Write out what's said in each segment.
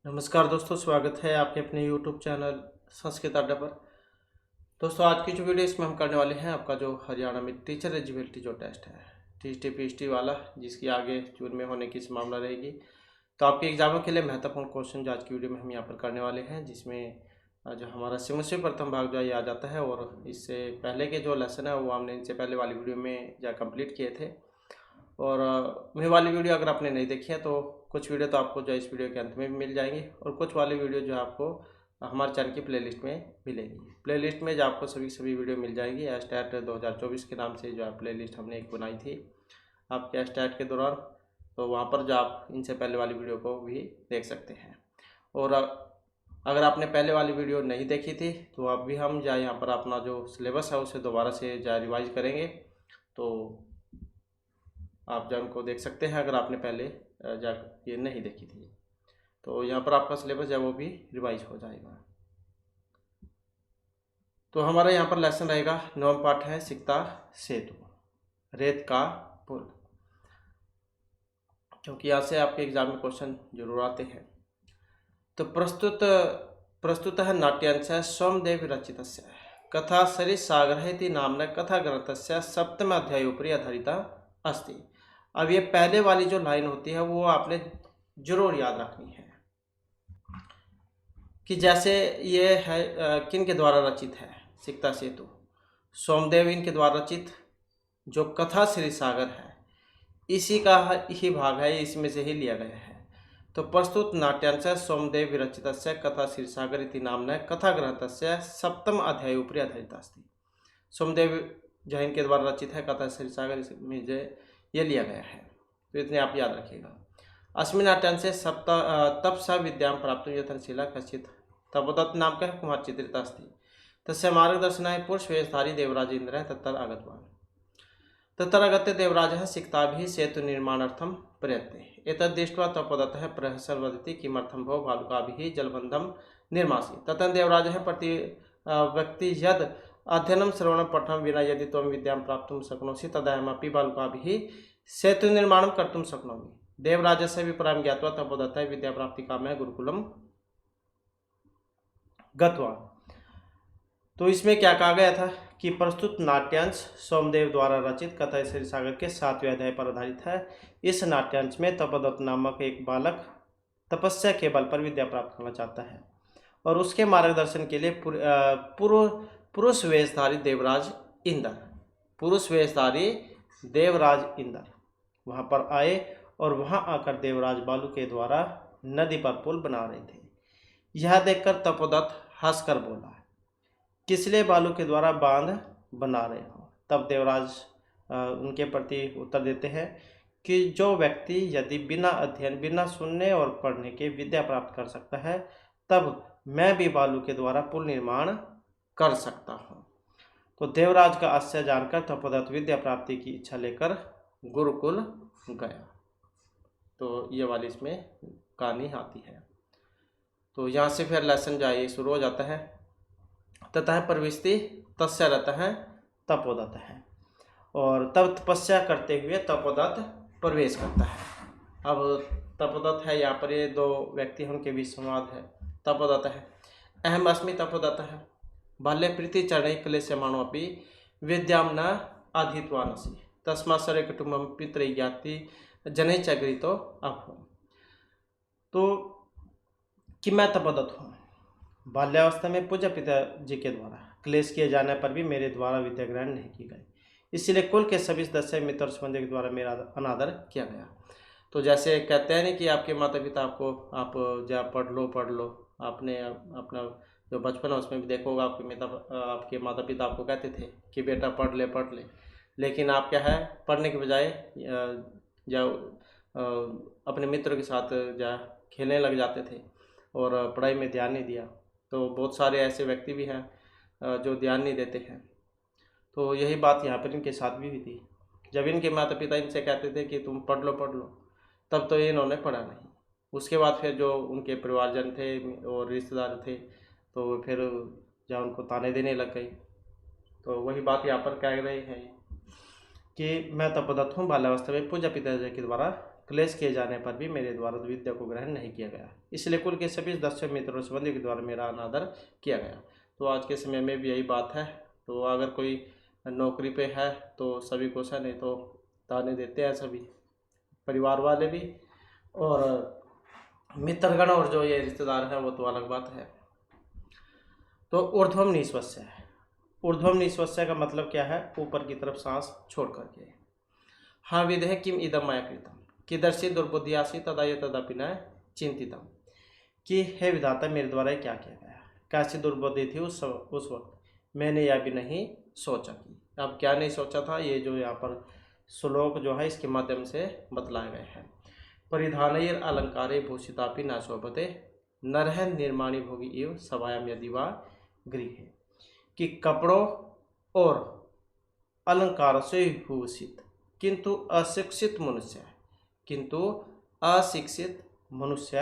नमस्कार दोस्तों, स्वागत है आपके अपने YouTube चैनल संस्कृत अड्डा पर। दोस्तों, आज की जो वीडियो इसमें हम करने वाले हैं आपका जो हरियाणा में टीचर एलिजिबिलिटी जो टेस्ट है टीएसटी पीएचटी वाला, जिसकी आगे जून में होने की संभावना रहेगी। तो आपके एग्जामों के लिए महत्वपूर्ण क्वेश्चन जो आज की वीडियो में हम यहाँ पर करने वाले हैं, जिसमें जो हमारा सेमेस्टर प्रथम भाग जो है ये आ जाता है। और इससे पहले के जो लेसन है वो हमने इनसे पहले वाली वीडियो में जो कंप्लीट किए थे। और वही वाली वीडियो अगर आपने नहीं देखी है तो कुछ वीडियो तो आपको जो इस वीडियो के अंत में भी मिल जाएंगी, और कुछ वाली वीडियो जो है आपको हमारे चैनल की प्लेलिस्ट में मिलेगी। प्लेलिस्ट में जो आपको सभी वीडियो मिल जाएगी। एस्टैट 2024 के नाम से जो है प्लेलिस्ट हमने एक बनाई थी आपके एस्टैट के दौरान, तो वहाँ पर जो आप इनसे पहले वाली वीडियो को भी देख सकते हैं। और अगर आपने पहले वाली वीडियो नहीं देखी थी तो अब भी हम जो यहाँ पर अपना जो सिलेबस है उसे दोबारा से जो रिवाइज करेंगे, तो आप जो उनको देख सकते हैं अगर आपने पहले जा ये नहीं देखी थी। तो यहाँ पर आपका सिलेबस है वो भी रिवाइज हो जाएगा। तो हमारा यहाँ पर लेसन रहेगा, नवम पाठ है सिकता सेतु, रेत का पुल, क्योंकि यहाँ से आपके एग्जाम में क्वेश्चन जरूर आते हैं। तो प्रस्तुत है नाट्यांश सोमदेव रचित कथा सरिसागर नामना कथा ग्रंथस्य सप्तम अध्याय उपरि आधारिता अस्ति। अब ये पहले वाली जो लाइन होती है वो आपने जरूर याद रखनी है कि जैसे ये है किन के द्वारा रचित है। सिकता सेतु सोमदेव इनके द्वारा रचित जो कथा श्री सागर है इसी का ही भाग है, इसमें से ही लिया गया है। तो प्रस्तुत नाट्यांश सोमदेव विरचित कथा श्री सागर इति नामना कथा ग्रंथस्य सप्तम अध्याय उपरि आधारित अस्ति। सोमदेव जो इनके द्वारा रचित है कथा श्री सागर, इसमें जो ये लिया गया है, तो इतने आप याद रखिएगा। अस्मिन् नाट्यांशे तप स विद्यां प्राप्तुं यत्नशीला कश्चित् तपोदत्त नाम का कुमार चित्रित अस्ति तस्य मार्गदर्शनाय पुरुषवेशधारी देवराज इंद्र तत्र आगतवान्। तत्र आगत्य देवराजः सिक्ताभिः सेतु निर्माणार्थं प्रयत्ने एतद्दृष्ट्वा तपोदत्तः प्रहसन् वदति किमर्थं भो बालकाभिः जलबन्धं निर्मासि। ततः देवराजः प्रति व्यक्ति यद् अध्ययनं श्रवणं पठनं विना यदि त्वं विद्यां प्राप्तुं शक्नोषि तदाहमपि बालकाभिः सेतु निर्माणं कर्तुं शक्नोमि। देवराजस्य विपरां ज्ञात्वा तपोदत्तः विद्याप्राप्तिकामः गुरुकुलं गतवान्। तो इसमें क्या कहा गया था कि प्रस्तुत नाट्यांश सोमदेव द्वारा रचित कथा श्री सागर के 7वें अध्याय पर आधारित है। इस नाट्यांश में तपोदत्त नामक एक बालक तपस्या के बल पर विद्या प्राप्त करना चाहता है और उसके मार्गदर्शन के लिए पुरुष वेशधारी देवराज इंद्र वहाँ पर आए और वहाँ आकर देवराज बालू के द्वारा नदी पर पुल बना रहे थे। यह देखकर तपोदत्त हंसकर बोला, किस लिए बालू के द्वारा बांध बना रहे हो। तब देवराज उनके प्रति उत्तर देते हैं कि जो व्यक्ति यदि बिना अध्ययन बिना सुनने और पढ़ने के विद्या प्राप्त कर सकता है तब मैं भी बालू के द्वारा पुल निर्माण कर सकता हूँ। तो देवराज का आश्चर्य जानकर तपोदत्त विद्या प्राप्ति की इच्छा लेकर गुरुकुल गया। तो ये वाली इसमें कहानी आती है। तो यहाँ से फिर लेसन जाइए शुरू हो जाता है। ततः प्रविष्टि तस्य रतः तपोदत्त है, और तब तपस्या करते हुए तपोदत्त प्रवेश करता है। अब तपोदत्त है, यहाँ पर ये दो व्यक्ति उनके बीच संवाद है। तपोदत्त है, अहम अस्मि तपोदत्त है, बाल्ये प्रीति चरणै क्लेश्यमाणोऽपि विद्यां न अधीतवानसि तस्मात् सर्वे कुटुम्बं पितरैः ज्ञाति जनैः च गृहीतो अभवम्। तो कि मैं तपोदत्त हूँ, बाल्यावस्था में पूज्य पिताजी के द्वारा क्लेश किए जाने पर भी मेरे द्वारा विद्या ग्रहण नहीं की गई, इसलिए कुल के सभी सदस्य मित्र संबंधी के द्वारा मेरा अनादर किया गया। तो जैसे कहते हैं नहीं कि आपके माता पिता आपको आप जा पढ़ लो, आपने अपना जो बचपन है उसमें भी देखोगा आपके माता पिता आपको कहते थे कि बेटा पढ़ ले, लेकिन आप क्या है पढ़ने के बजाय जा अपने मित्रों के साथ जा खेलने लग जाते थे और पढ़ाई में ध्यान नहीं दिया। तो बहुत सारे ऐसे व्यक्ति भी हैं जो ध्यान नहीं देते हैं। तो यही बात यहाँ पर इनके साथ भी हुई थी। जब इनके माता पिता इनसे कहते थे कि तुम पढ़ लो, तब तो इन्होंने पढ़ा नहीं। उसके बाद फिर जो उनके परिवारजन थे और रिश्तेदार थे तो फिर जहाँ उनको ताने देने लग गई। तो वही बात यहाँ पर कह रहे हैं कि मैं तपोदत्त हूँ, बाल्यावस्था में पूज्य पिताजी के द्वारा क्लेश किए जाने पर भी मेरे द्वारा विद्या को ग्रहण नहीं किया गया, इसलिए कुल के सभी सदस्यों मित्रों संबंधियों के द्वारा मेरा अनादर किया गया। तो आज के समय में भी यही बात है। तो अगर कोई नौकरी पे है तो सभी को नहीं तो ताने देते हैं सभी, परिवार वाले भी और मित्रगण, और जो ये रिश्तेदार हैं वो तो अलग बात है। तो ऊर्ध्वम निश्वस्य है। ऊर्ध्वम निश्वस्य का मतलब क्या है? ऊपर की तरफ सांस छोड़ करके। हाँ विदेह किम इदम मया कृतम किदर्शी दुर्बुद्धियासी तदा ये तदापि न चिंतितम, कि हे विधाता मेरे द्वारा ये क्या किया गया, कैसी दुर्बुद्धि थी उस वक्त, मैंने यह भी नहीं सोचा कि। अब क्या नहीं सोचा था, ये जो यहाँ पर श्लोक जो है इसके माध्यम से बतलाए गए हैं। परिधानैर अलंकारे भूषितापि न शोभते नरह निर्माणी भोगी एवं सभायाम यदि वा गृहे, कि कपड़ों और अलंकार से भूषित किंतु अशिक्षित मनुष्य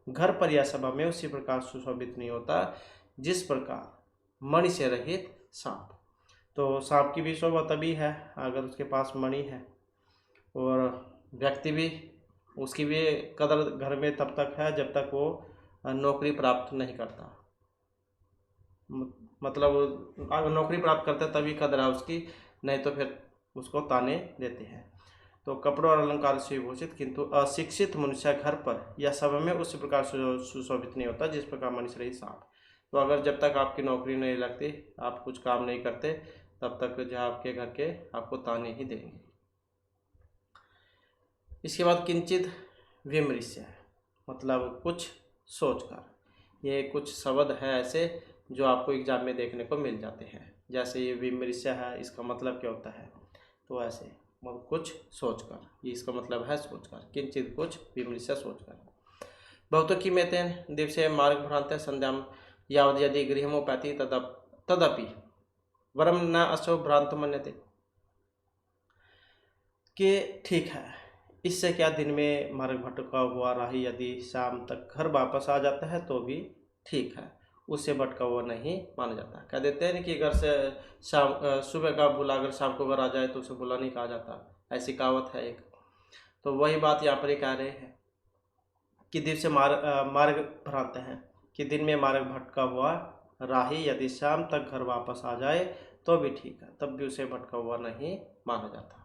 घर पर या सभा में उसी प्रकार सुशोभित नहीं होता जिस प्रकार मणि से रहित सांप। तो सांप की भी शोभा तभी है अगर उसके पास मणि है, और व्यक्ति भी उसकी भी कदर घर में तब तक है जब तक वो नौकरी प्राप्त नहीं करता। मतलब अगर नौकरी प्राप्त करता है तभी कदर है उसकी, नहीं तो फिर उसको ताने देते हैं। तो कपड़ों और अलंकार से विभूषित किंतु अशिक्षित मनुष्य घर पर या सभा में उसी प्रकार सुशोभित नहीं होता जिस प्रकार मनुष्य रही सांप। तो अगर जब तक आपकी नौकरी नहीं लगती, आप कुछ काम नहीं करते, तब तक जो आपके घर के आपको ताने ही देंगे। इसके बाद किंचित विमृश्य है, मतलब कुछ सोचकर। ये कुछ शब्द है ऐसे जो आपको एग्जाम में देखने को मिल जाते हैं। जैसे ये विमृश्य है, इसका मतलब क्या होता है? तो ऐसे मतलब कुछ सोचकर, ये इसका मतलब है सोचकर। किंचित कुछ विमृश्य सोचकर। बहुतों की मेतेन दिवसे मार्ग भ्रांत संध्याम यावद यदि गृहमोपैति तदपि वरम न असो भ्रांत मन्यते, कि ठीक है, इससे क्या दिन में मार्ग भटका हुआ राही यदि शाम तक घर वापस आ जाता है तो भी ठीक है, उससे भटका हुआ नहीं माना जाता। कह देते हैं कि घर से शाम सुबह का भूला अगर शाम को घर आ जाए तो उसे भूला नहीं कहा जाता, ऐसी कहावत है एक। तो वही बात यहाँ पर ही कह रहे हैं कि दिन से मार्ग भ्रांत हैं, कि दिन में मार्ग भटका हुआ राही यदि शाम तक घर वापस आ जाए तो भी ठीक है, तब भी उसे भटका हुआ नहीं माना जाता।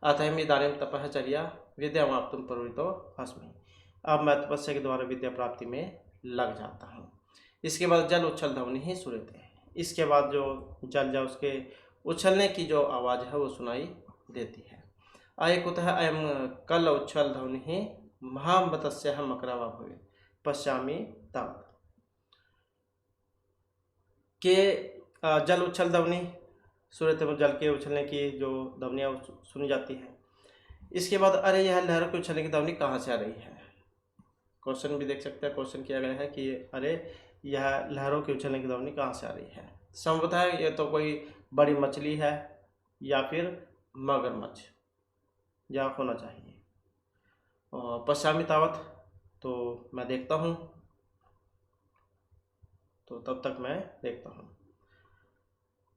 अतः इदानीं तपश्चर्या विद्यामाप्तुं प्रवृत्तो अस्मि, अब मैं तपस्या के द्वारा विद्या प्राप्ति में लग जाता हूँ। इसके बाद जल उछल ध्वनि ही सुनते हैं। इसके बाद जो जल उसके उछलने की जो आवाज़ है वो सुनाई देती है। आय कुतः अयम कल उच्छल ध्वनि ही महामतस्य मकरावा भवे पश्यामि तावत्, के जल उछल ध्वनि सूर्य में जल के उछलने की जो ध्वनियाँ सुनी जाती है। इसके बाद अरे यह लहरों के उछलने की ध्वनि कहाँ से आ रही है? क्वेश्चन भी देख सकते हैं, क्वेश्चन किया गया है कि अरे यह लहरों के उछलने की ध्वनि कहाँ से आ रही है। संभवतः ये तो कोई बड़ी मछली है या फिर मगरमच्छ या होना चाहिए। और पश्चामी तावत, तो मैं देखता हूँ, तो तब तक मैं देखता हूँ।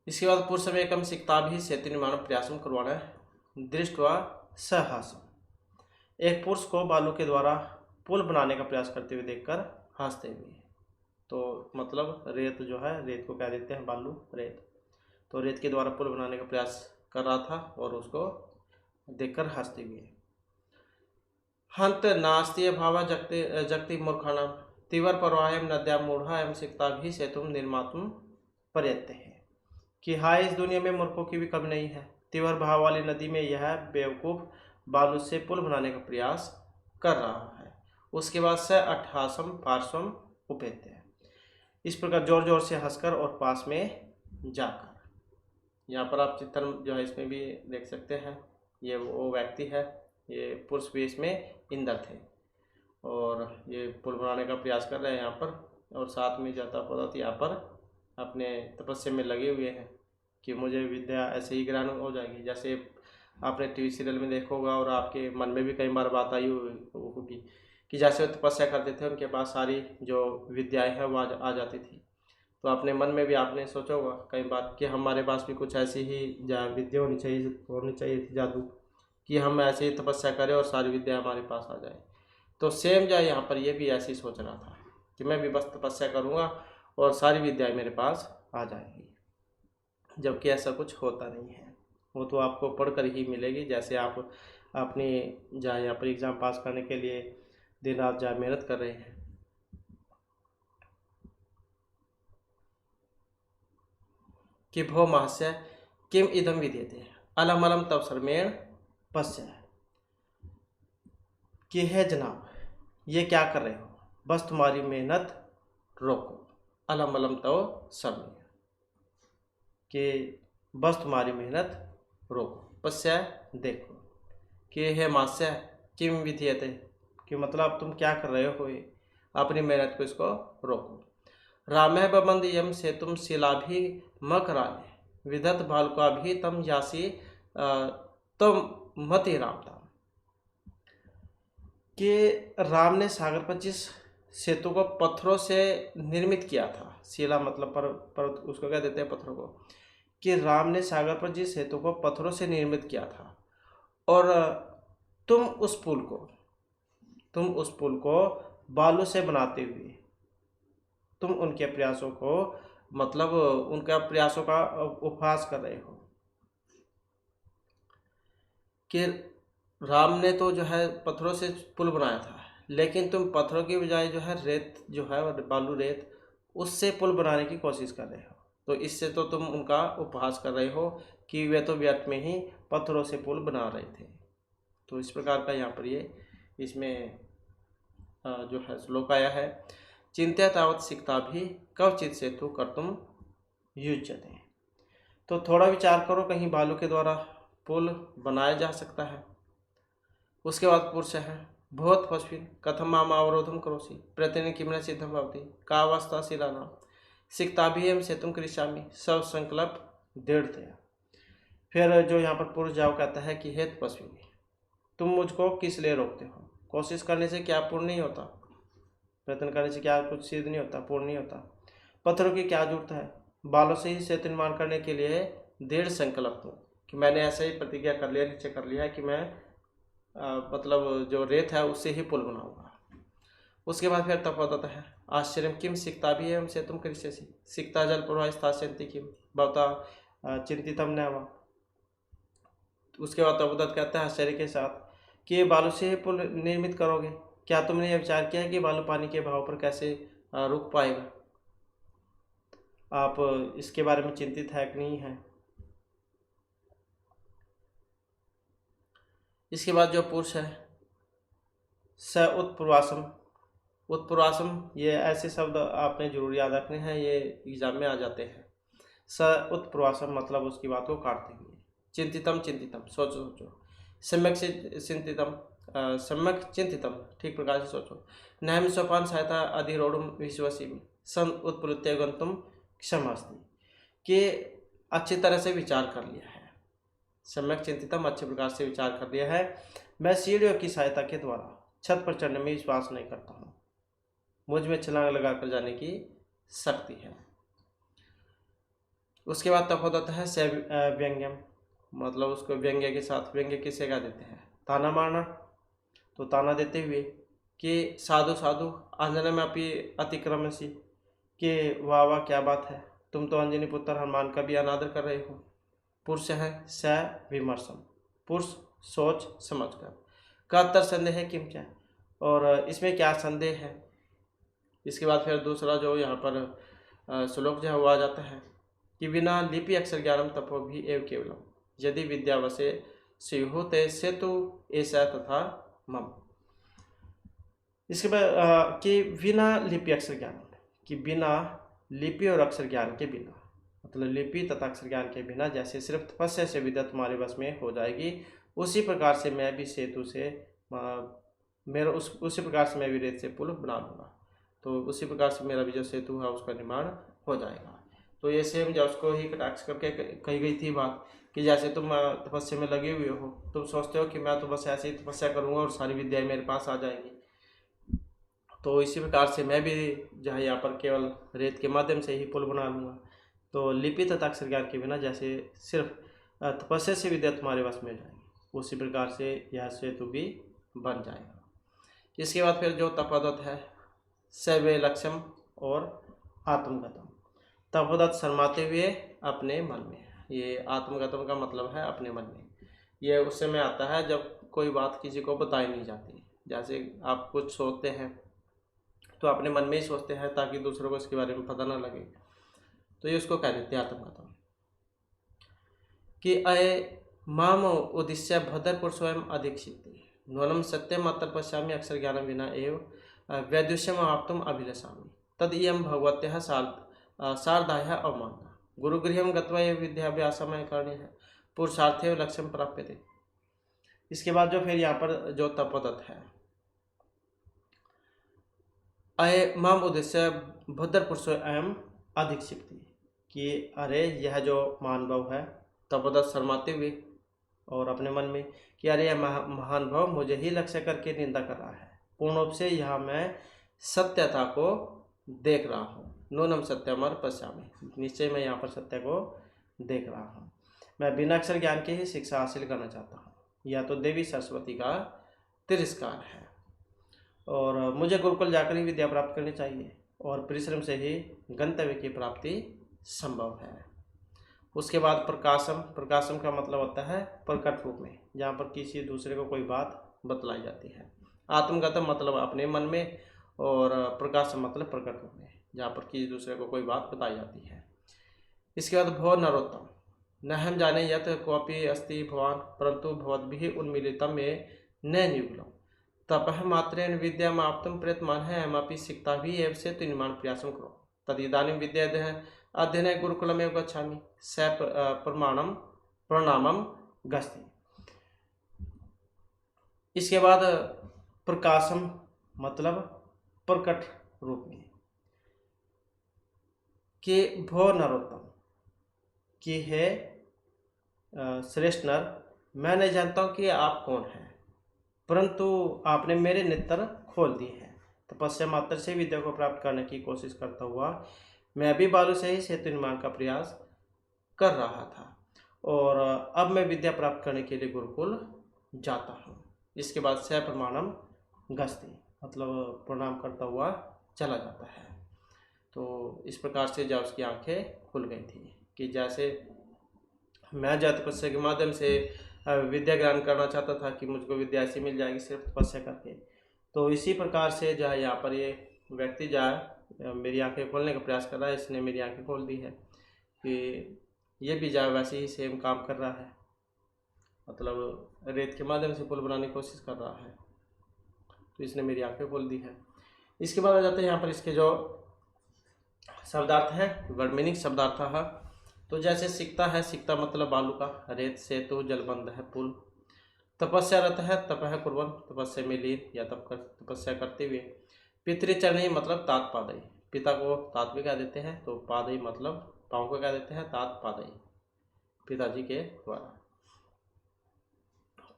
इसके बाद पुरुषमेकम सिक्ता भी सेतु निर्माण प्रयासम करवाना दृष्टवा सहासम, एक पुरुष को बालू के द्वारा पुल बनाने का प्रयास करते हुए देखकर हंसते हुए। तो मतलब रेत जो है, रेत को कह देते हैं बालू, रेत। तो रेत के द्वारा पुल बनाने का प्रयास कर रहा था और उसको देखकर हंसते हुए। हंत नास्तीय भावा जगति मूर्खाणाम तीव्र परवाहम नद्या मूढ़ा एवं सिक्ता भी सेतुम निर्मातुम प्रयत्न है, कि हाय इस दुनिया में मूर्खों की भी कमी नहीं है। तीव्र भाव वाली नदी में यह बेवकूफ़ बालू से पुल बनाने का प्रयास कर रहा है। उसके बाद से 28 पार्श्वम उपेत्य है, इस प्रकार जोर जोर से हंसकर और पास में जाकर। यहाँ पर आप चित्र जो है इसमें भी देख सकते हैं, ये वो व्यक्ति है, ये पुरुष भी इसमें इंद्र थे और ये पुल बनाने का प्रयास कर रहे हैं यहाँ पर, और साथ में जाता पता यहाँ पर अपने तपस्या में लगे हुए हैं कि मुझे विद्या ऐसे ही ग्रहण हो जाएगी। जैसे आपने टीवी सीरियल में देखा होगा और आपके मन में भी कई बार बात आई होगी कि जैसे वो तपस्या करते थे उनके पास सारी जो विद्याएं हैं वो आ जाती थी। तो अपने मन में भी आपने सोचा होगा कई बार कि हमारे पास भी कुछ ऐसी ही विद्या होनी चाहिए थी, जादू, कि हम ऐसे ही तपस्या करें और सारी विद्या हमारे पास आ जाए। तो सेम जो है यहाँ पर ये भी ऐसे ही सोच रहा था कि मैं भी बस तपस्या करूँगा और सारी विद्याएं मेरे पास आ जाएंगी, जबकि ऐसा कुछ होता नहीं है। वो तो आपको पढ़कर ही मिलेगी। जैसे आप अपनी जहाँ यहाँ पर एग्ज़ाम पास करने के लिए दिन रात जहाँ मेहनत कर रहे हैं। कि भो महस्य किम इदम विद्यते अलम अलम तव सर्मेण पश्य, कि है जनाब ये क्या कर रहे हो, बस तुम्हारी मेहनत रोको। अलम अलम तव सर्मेण, कि बस तुम्हारी मेहनत रोको, पश्य देखो। कि है मास्य किम विद्यते, कि मतलब तुम क्या कर रहे हो, ये अपनी मेहनत को इसको रोको। रामे बबंद यम से तुम शिलाभि मकराले विदत बालका भी तम यासी तम मति रामता, कि राम ने सागर पर जिस सेतु को पत्थरों से निर्मित किया था, शिला मतलब पर्वत उसको क्या देते हैं, पत्थरों को, कि राम ने सागर पर जिस सेतु को पत्थरों से निर्मित किया था और तुम उस पुल को बालू से बनाते हुए तुम उनके प्रयासों को मतलब उनका प्रयासों का उपहास कर रहे हो। कि राम ने तो जो है पत्थरों से पुल बनाया था, लेकिन तुम पत्थरों की बजाय जो है रेत जो है बालू रेत उससे पुल बनाने की कोशिश कर रहे हो। तो इससे तो तुम उनका उपहास कर रहे हो कि वे तो व्यर्थ में ही पत्थरों से पुल बना रहे थे। तो इस प्रकार का यहाँ पर ये इसमें जो है श्लोक आया है। चिंत्या तावत सिकता भी कवचित सेतु कर तुम युज्यते, तो थोड़ा विचार करो कहीं बालू के द्वारा पुल बनाया जा सकता है। उसके बाद पुरुष है बहुत पश्विन कथम माम अवरोधम करोसी प्रतिदिन किमन सिद्धम भवती का अवस्था शिलाना सिकता भी एम सेतुम कृष्यामी सब संकल्प दृढ़तया। फिर जो यहाँ पर पुरुष जाओ कहता है कि हे तपस्वी, तुम मुझको किस लिए रोकते हो, कोशिश करने से क्या पूर्ण नहीं होता, प्रयत्न करने से क्या कुछ सिद्ध नहीं होता, पूर्ण नहीं होता, पत्थरों की क्या जरूरत है, बालों से ही सेतु निर्माण करने के लिए दृढ़ संकल्प हूँ, कि मैंने ऐसे ही प्रतिज्ञा कर लिया, निश्चय कर लिया है कि मैं मतलब जो रेत है उससे ही पुल बनाऊंगा। उसके बाद फिर तपोदत है आश्चर्य किम सिकता भी है हमसे तुम कृष्य सिकता जल प्रवाह स्थास्यंति किम भवता चिंतितम नैवा। उसके बाद तपोदत कहता है आश्चर्य के साथ कि बालू से ही पुल निर्मित करोगे, क्या तुमने यह विचार किया कि बालू पानी के भाव पर कैसे रुक पाएगा, आप इसके बारे में चिंतित है कि नहीं है। इसके बाद जो पुरुष है स उत्पूर्वासम, उत्पूर्वासम ये ऐसे शब्द आपने जरूर याद रखने हैं, ये एग्जाम में आ जाते हैं। स उत्पूर्वासम मतलब उसकी बात को काटते हुए, चिंतितम चिंतितम सोचो सोचो, सम्यक चिंतितम सम्यक चिंतितम ठीक प्रकार से सोचो, नैम सोपान सहायता अधिरोढ़ विश्वसी सन उत्प्लुत्य गंतुम क्षमास्ति, कि अच्छी तरह से विचार कर लिया है, सम्यक चिंतितम अच्छे प्रकार से विचार कर लिया है, मैं सीढ़ियों की सहायता के द्वारा छत पर चढ़ने में विश्वास नहीं करता हूँ, मुझ में छलांग लगा कर जाने की शक्ति है। उसके बाद तपोदत है से व्यंग्यम, मतलब उसको व्यंग्य के साथ, व्यंग्य किसे क्या देते हैं, ताना मारना, तो ताना देते हुए कि साधु साधु अंजन में अपनी अतिक्रमसी, कि वाह वाह क्या बात है, तुम तो अंजनी पुत्र हनुमान का भी अनादर कर रहे हो। पुरुष है स विमर्शम, पुरुष सोच समझ कर, का उत्तर संदेह है किम क्या, और इसमें क्या संदेह है। इसके बाद फिर दूसरा जो यहाँ पर श्लोक जो है वो आ जाता है कि बिना लिपि अक्षर ज्ञानम तपो भी एव केवलम यदि विद्यावसे स्युते से तो ऐसा तथा मम। इसके बाद कि बिना लिपि अक्षर ज्ञान, कि बिना लिपि और अक्षर ज्ञान के बिना, मतलब लिपि तथा अक्षर ज्ञान के बिना जैसे सिर्फ तपस्या से विद्या तुम्हारे वश में हो जाएगी, उसी प्रकार से मैं भी सेतु से मेरा उसी प्रकार से मैं भी रेत से पुल बना लूँगा, तो उसी प्रकार से मेरा भी जो सेतु है उसका निर्माण हो जाएगा। तो ये सेम जो उसको ही कटाक्ष करके कही गई थी बात, कि जैसे तुम तपस्या में लगे हुए हो, तुम सोचते हो कि मैं तो बस ऐसे ही तपस्या करूँगा और सारी विद्याएं मेरे पास आ जाएंगी, तो इसी प्रकार से मैं भी जो है यहाँ पर केवल रेत के माध्यम से ही पुल बना लूँगा। तो लिपि तथा अक्षर ज्ञान के बिना जैसे सिर्फ तपस्या से विद्या तुम्हारे वश में हो जाएगी, उसी प्रकार से यह सेतु भी बन जाएगा। इसके बाद फिर जो तपोदत्त है, सवे लक्ष्यम और आत्मगतम। तपोदत्त शर्माते हुए अपने मन में, ये आत्मगतम का मतलब है अपने मन में। ये उस समय आता है जब कोई बात किसी को बताई नहीं जाती। जैसे आप कुछ सोचते हैं तो अपने मन में ही सोचते हैं ताकि दूसरों को इसके बारे में पता ना लगे, तो ये उसको कह देते हैं आत्मगतम। कि अय माम उद्देश्य भद्रपुर स्वयं अधिक्षिति नूनम सत्यम अत्र पश्यामि अक्षर ज्ञान विना एव वैदुष्यम आप्तुम अभिलषामि तद इयं भगवत्यः शारदायाः अवमानना गुरुगृहं गत्वा एव विद्याभ्यासमय करणीयः पुरुषार्थेव लक्ष्यम प्राप्यते। इसके बाद जो फिर यहाँ पर जो तपोदत्त है, अय माम उद्देश्य भद्रपुरुषो एवं अधिक्षिप्ति, कि अरे यह जो महानुभाव है, तपोदत्त शर्माते हुए और अपने मन में कि अरे यह महानुभाव मुझे ही लक्ष्य करके निंदा कर रहा है, पूर्ण रूप से यहाँ मैं सत्यता को देख रहा हूँ। नूनम सत्यमर पश्यामि, निश्चय मैं यहाँ पर सत्य को देख रहा हूँ। मैं बिना अक्षर ज्ञान के ही शिक्षा हासिल करना चाहता हूँ। यह तो देवी सरस्वती का तिरस्कार है और मुझे गुरुकुल जाकर ही विद्या प्राप्त करनी चाहिए और परिश्रम से ही गंतव्य की प्राप्ति संभव है। उसके बाद प्रकाशम, प्रकाशम का मतलब होता है प्रकट रूप में, जहाँ पर किसी दूसरे को कोई बात बतलाई जाती है। आत्मगतम मतलब अपने मन में और प्रकाशम मतलब प्रकट रूप में, जहाँ पर किसी दूसरे को कोई बात बताई जाती है। इसके बाद भव नरोत्तम, न हम जाने यत कोऽपि अस्ति भवान परंतु भवद्भिः उन्मीलितं में न नियुगलम् तपः मात्रेण विद्यामाप्तुं प्रयत्नमानः अहमपि सिक्ताभिः एव सेतु निर्माण प्रयासं करोमि तदिदानीं विद्यायाः अध्ययने गुरुकुलमेव गच्छामि स प्रणामं गच्छति। इसके बाद प्रकाशम मतलब प्रकट रूप में, कि भो नरोत्तम, कि है श्रेष्ठ नर, मैं नहीं जानता हूँ कि आप कौन हैं, परंतु आपने मेरे नेत्र खोल दिए हैं। तपस्या मात्र से विद्या को प्राप्त करने की कोशिश करता हुआ मैं अभी बालू से ही सेतु निर्माण का प्रयास कर रहा था और अब मैं विद्या प्राप्त करने के लिए गुरुकुल जाता हूँ। इसके बाद स प्रमाणम गच्छति मतलब प्रणाम करता हुआ चला जाता है। तो इस प्रकार से जब उसकी आंखें खुल गई थी कि जैसे मैं जब तपस्या के माध्यम से विद्या ग्रहण करना चाहता था कि मुझको विद्या ऐसी मिल जाएगी सिर्फ तपस्या करके, तो इसी प्रकार से जो है यहाँ पर ये व्यक्ति जो है मेरी आंखें खोलने का प्रयास कर रहा है। इसने मेरी आंखें खोल दी है कि ये भी जो है वैसे ही सेम काम कर रहा है, मतलब रेत के माध्यम से पुल बनाने की कोशिश कर रहा है, तो इसने मेरी आंखें खोल दी है। इसके बाद आ जाते हैं यहाँ पर इसके जो शब्दार्थ है, वर्ड मीनिंग शब्दार्थ है। तो जैसे सिकता है, सिकता मतलब बालू का, रेत सेतु जलबंध है पुल। तपस्यारत है, तप है कुर्बन तपस्या में लीन या तपस्या करते हुए। पितृचरणी मतलब तात पादई, पिता को तात भी कह देते हैं, तो पादई मतलब पाँव को कह देते हैं तात पादई, पिताजी के द्वारा।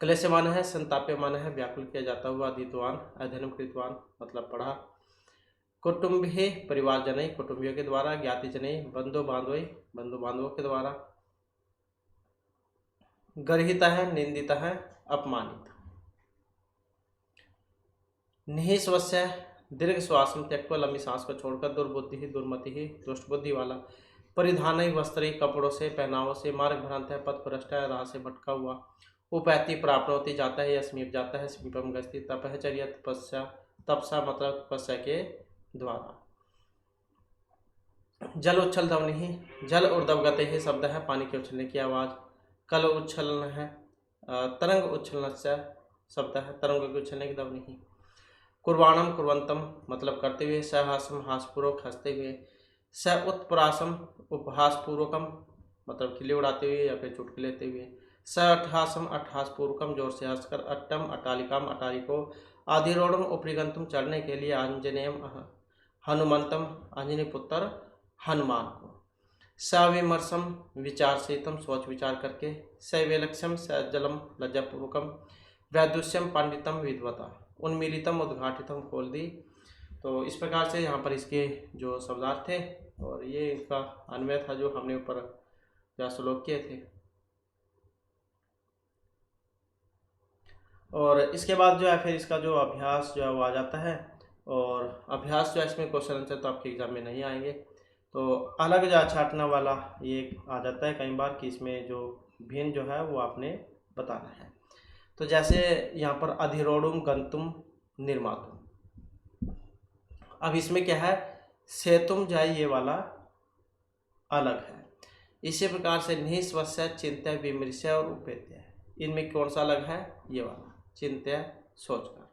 क्लेशमान है, संताप्यमान है, व्याकुल किया जाता हुआ। अधीतवान अध्ययन कृतवान मतलब पढ़ा। कुटुंबी परिवारजन कुटुंबियों के द्वारा। ज्ञातिजन बंधु बांधवों के द्वारा। गर्हिता है, निंदिता है, अपमानित। निःश्वस्य दीर्घ श्वास त्यक्त्वा लंबी सांस को छोड़कर। दुर्बुद्धि दुर्मति दुष्ट बुद्धि वाला। परिधान वस्त्र कपड़ों से पहनावों से। मार्ग भ्रांत है, पथ भ्रष्ट है, राह से भटका हुआ। उपैति प्राप्त होती जाता है या समीप जाता है। समीपम गति। तपश्चर्या तपस्या, तपसा मतलब तपस्या के द्वारा। जल उच्छल ध्वनि, जल और दवगते ही शब्द है, पानी के उछलने की आवाज़। कल उच्छलन है, तरंग उच्छलन से शब्द है, तरंग के उछलने की ध्वनि। कुर्बाणम कुर्वंतम मतलब करते हुए। सहासम हासपूर्वक हंसते हुए। स उत्प्रासम उपहासपूर्वकम मतलब खिल्ली उड़ाते हुए या फिर चुटकी लेते हुए। स अट्ठासम अट्ठासपूर्वकम जोर से हंसकर। अट्टम अटालिकाम अटाली को। आधिरोड़म उपरिगंतुम चढ़ने के लिए। आंजनेयम हनुमंतम आंजनी पुत्र हनुमान को। सविमर्शम विचारशीतम सोच विचार करके। सैवेलक्षम सज्जलम लज्जापूर्वकम। वैदुष्यम पांडितम विद्वता। उन्मीलितम उद्घाटितम खोल दी। तो इस प्रकार से यहाँ पर इसके जो शब्दार्थ थे और ये इनका अन्वय था जो हमने ऊपर जो श्लोक किए थे। और इसके बाद जो है फिर इसका जो अभ्यास जो है वो आ जाता है। और अभ्यास जो है इसमें क्वेश्चन आंसर तो आपके एग्जाम में नहीं आएंगे, तो अलग जो छाटने वाला ये आ जाता है कई बार कि इसमें जो भिन्न जो है वो आपने बताना है। तो जैसे यहाँ पर अधिरोड़ुम गंतुम निर्मातुम, अब इसमें क्या है, सेतुम जाए ये वाला अलग है। इसी प्रकार से निस्वस्य चिंत्य विमृश्य और उपेत्य, इनमें कौन सा अलग है, ये वाला चिंत्य सोचकर।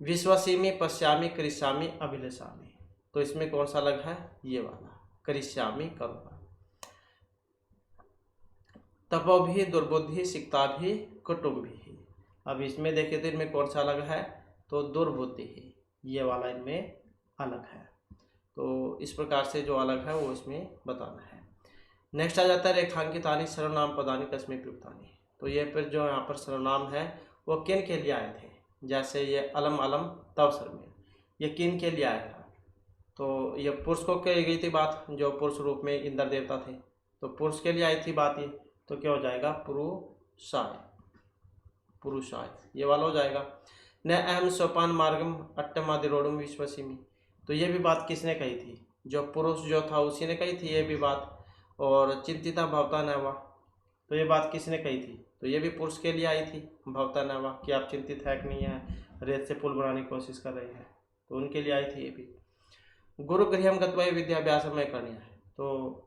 विश्वसीमी पश्यामी करिष्यामी अभिलषामी, तो इसमें कौन सा अलग है, ये वाला करिष्यामी करूँगा। तपो भी दुर्बुद्धि सिक्ता भी कुटुम्बी ही, अब इसमें देखिए तो इनमें कौन सा अलग है, तो दुर्बुद्धि ही ये वाला इनमें अलग है। तो इस प्रकार से जो अलग है वो इसमें बताना है। नेक्स्ट आ जाता है रेखांकितानि सर्वनाम पदानि कस्मै प्रयुक्तानि, तो ये फिर जो यहाँ पर सर्वनाम है वो किन के लिए आए थे। जैसे ये अलम अलम तव सर्वमेव, ये किन के लिए आया था, तो ये पुरुष को कही गई थी बात, जो पुरुष रूप में इंद्र देवता थे, तो पुरुष के लिए आई थी बात ये, तो क्या हो जाएगा, पुरुषाय, पुरुषाय ये वाला हो जाएगा। न अहम सोपान मार्गम अट्टमादिरोड़म विश्वसिमी, तो ये भी बात किसने कही थी, जो पुरुष जो था उसी ने कही थी ये भी बात। और चिंतिता भवता नैवा, तो ये बात किसने कही थी, तो ये भी पुरुष के लिए आई थी, भवता नैवा कि आप चिंतित है कि नहीं है, रेत से पुल बनाने की कोशिश कर रहे हैं, तो उनके लिए आई थी ये भी। गुरु गृहम गत्वा विद्याभ्यास में करनी है, तो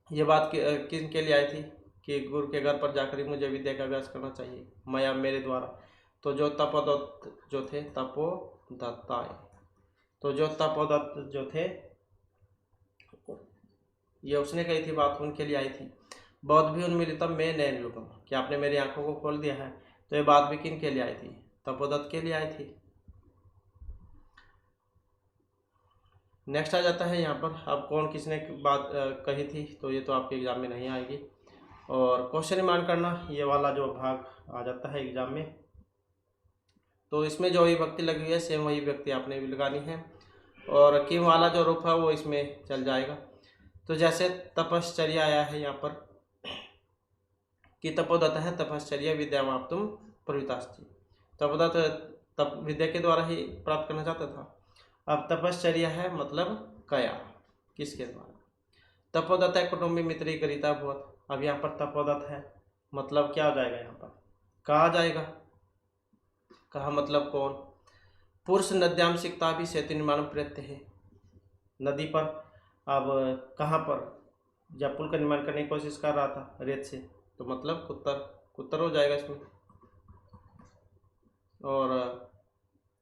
ये बात किन के लिए आई थी कि गुरु के घर पर जाकर ही मुझे विद्या का अभ्यास करना चाहिए, मैं मेरे द्वारा। तो जो तपोदत्त जो थे, तपोदत्ताय, तो जो तपोदत्त जो थे ये उसने कही थी बात, उनके लिए आई थी। बौद्ध भी उन्मिलितम में नयन युगम, कि आपने मेरी आंखों को खोल दिया है, तो ये बात भी किन के लिए आई थी, तपोदत्त के लिए आई थी। नेक्स्ट आ जाता है यहाँ पर, अब कौन किसने बात कही थी, तो ये तो आपके एग्जाम में नहीं आएगी। और क्वेश्चन रिमांड करना ये वाला जो भाग आ जाता है एग्जाम में, तो इसमें जो विभक्ति लगी हुई है सेम वही विभक्ति आपने भी लगानी है, और किम वाला जो रूप है वो इसमें चल जाएगा। तो जैसे तपश्चर्या आया है यहाँ पर कि तपोदत्त है तपश्चर्या विद्यावाप्तुम प्रवृत्तास्ति, तपोदत्त तप विद्या के द्वारा ही प्राप्त करना चाहता था। अब तपश्चर्या है मतलब कया, किसके द्वारा, तपोदत्त है कुटुंबी मित्री गरिता भवत, अब यहाँ पर तपोदत्त है मतलब क्या हो जाएगा, यहाँ पर कहा जाएगा, कहा मतलब कौन, पुरुष नद्याम सिक्ता भी सेतु निर्माण प्रयत्न है, नदी पर, अब कहाँ पर, जब पुल का निर्माण करने की कोशिश कर रहा था रेत से, तो मतलब कुत्तर, कुत्तर हो जाएगा इसमें। और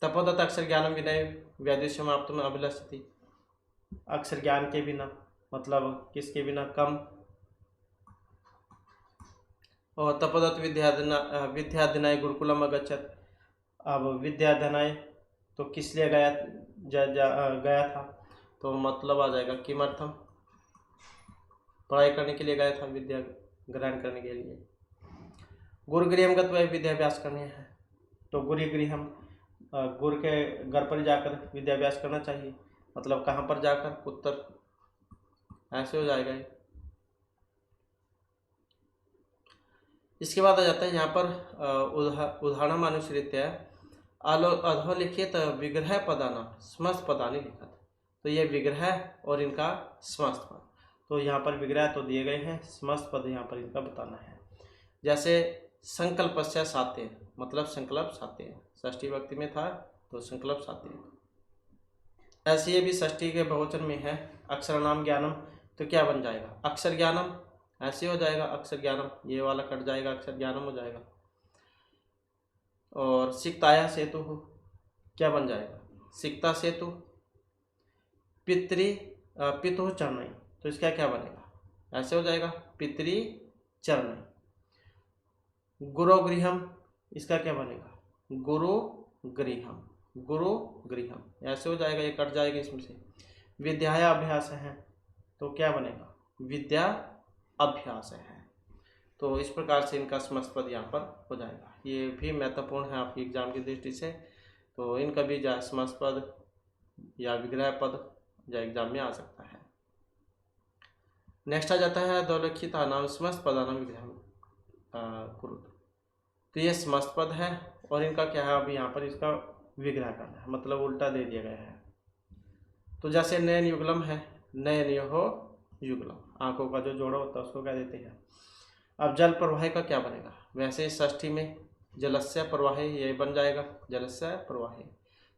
तपोदत्त अक्षर ज्ञानम विनय व्याधिशमाप्तुम अभिलषति, अक्षर ज्ञान के बिना मतलब किसके बिना, कम। और तपोदत्त विद्याध्यनाय गुरुकुलम अगच्छत, अब विद्याध्यनाय तो किस लिए गया गया था, तो मतलब आ जाएगा किमर्थम, पढ़ाई करने के लिए गया था, विद्या ग्रहण करने के लिए। गुरुगृहम गत्वा विद्याभ्यास करने हैं, तो गुरुगृहम गुरु के घर पर जाकर विद्याभ्यास करना चाहिए, मतलब कहाँ पर जाकर, उत्तर, ऐसे हो जाएगा ये। इसके बाद आ जाता है यहाँ पर उदाहरण अनुसृत्य अधोलिखित विग्रह पदाना समस्त पदानी लिखा, तो ये विग्रह और इनका समस्त पद, तो यहाँ पर विग्रह तो दिए गए हैं, समस्त पद यहाँ पर इनका बताना है। जैसे संकल्पस्य सात्य, मतलब संकल्प सात्य, षष्ठी विभक्ति में था तो संकल्प सात्य। ऐसे ये भी षष्ठी के बहुवचन में है, अक्षर नाम ज्ञानम, तो क्या बन जाएगा, अक्षर ज्ञानम, ऐसे हो जाएगा अक्षर ज्ञानम, ये वाला कट जाएगा, अक्षर ज्ञानम हो जाएगा। और सिक्ताया सेतु हो, क्या बन जाएगा, सिक्ता सेतु। पितृ पितु चरणई, तो इसका क्या बनेगा, ऐसे हो जाएगा पितृ चरणई। गुरु गृहम, इसका क्या बनेगा, गुरु गृहम, गुरु गृहम, ऐसे हो जाएगा, ये कट जाएगा इसमें से। विद्याया अभ्यास है, तो क्या बनेगा, विद्या अभ्यास है, तो इस प्रकार से इनका समस्त पद यहाँ पर हो जाएगा। ये भी महत्वपूर्ण है आपकी एग्जाम की दृष्टि से, तो इनका भी जो समस्त पद या विग्रह पद जो एग्जाम में आ सकता है। नेक्स्ट आ जाता है अधोलिखित नाम समस्त पदानाम विग्रह कुरुत, तो ये समस्त पद है और इनका क्या है, अब यहाँ पर इसका विग्रह करना है, मतलब उल्टा दे दिया गया है। तो जैसे नयन युगलम है, नयन हो युगलम, आंखों का जो जोड़ा होता है उसको क्या देते हैं। अब जल प्रवाह का क्या बनेगा, वैसे षष्ठी में जलस्य प्रवाह ये बन जाएगा, जलस्य प्रवाह।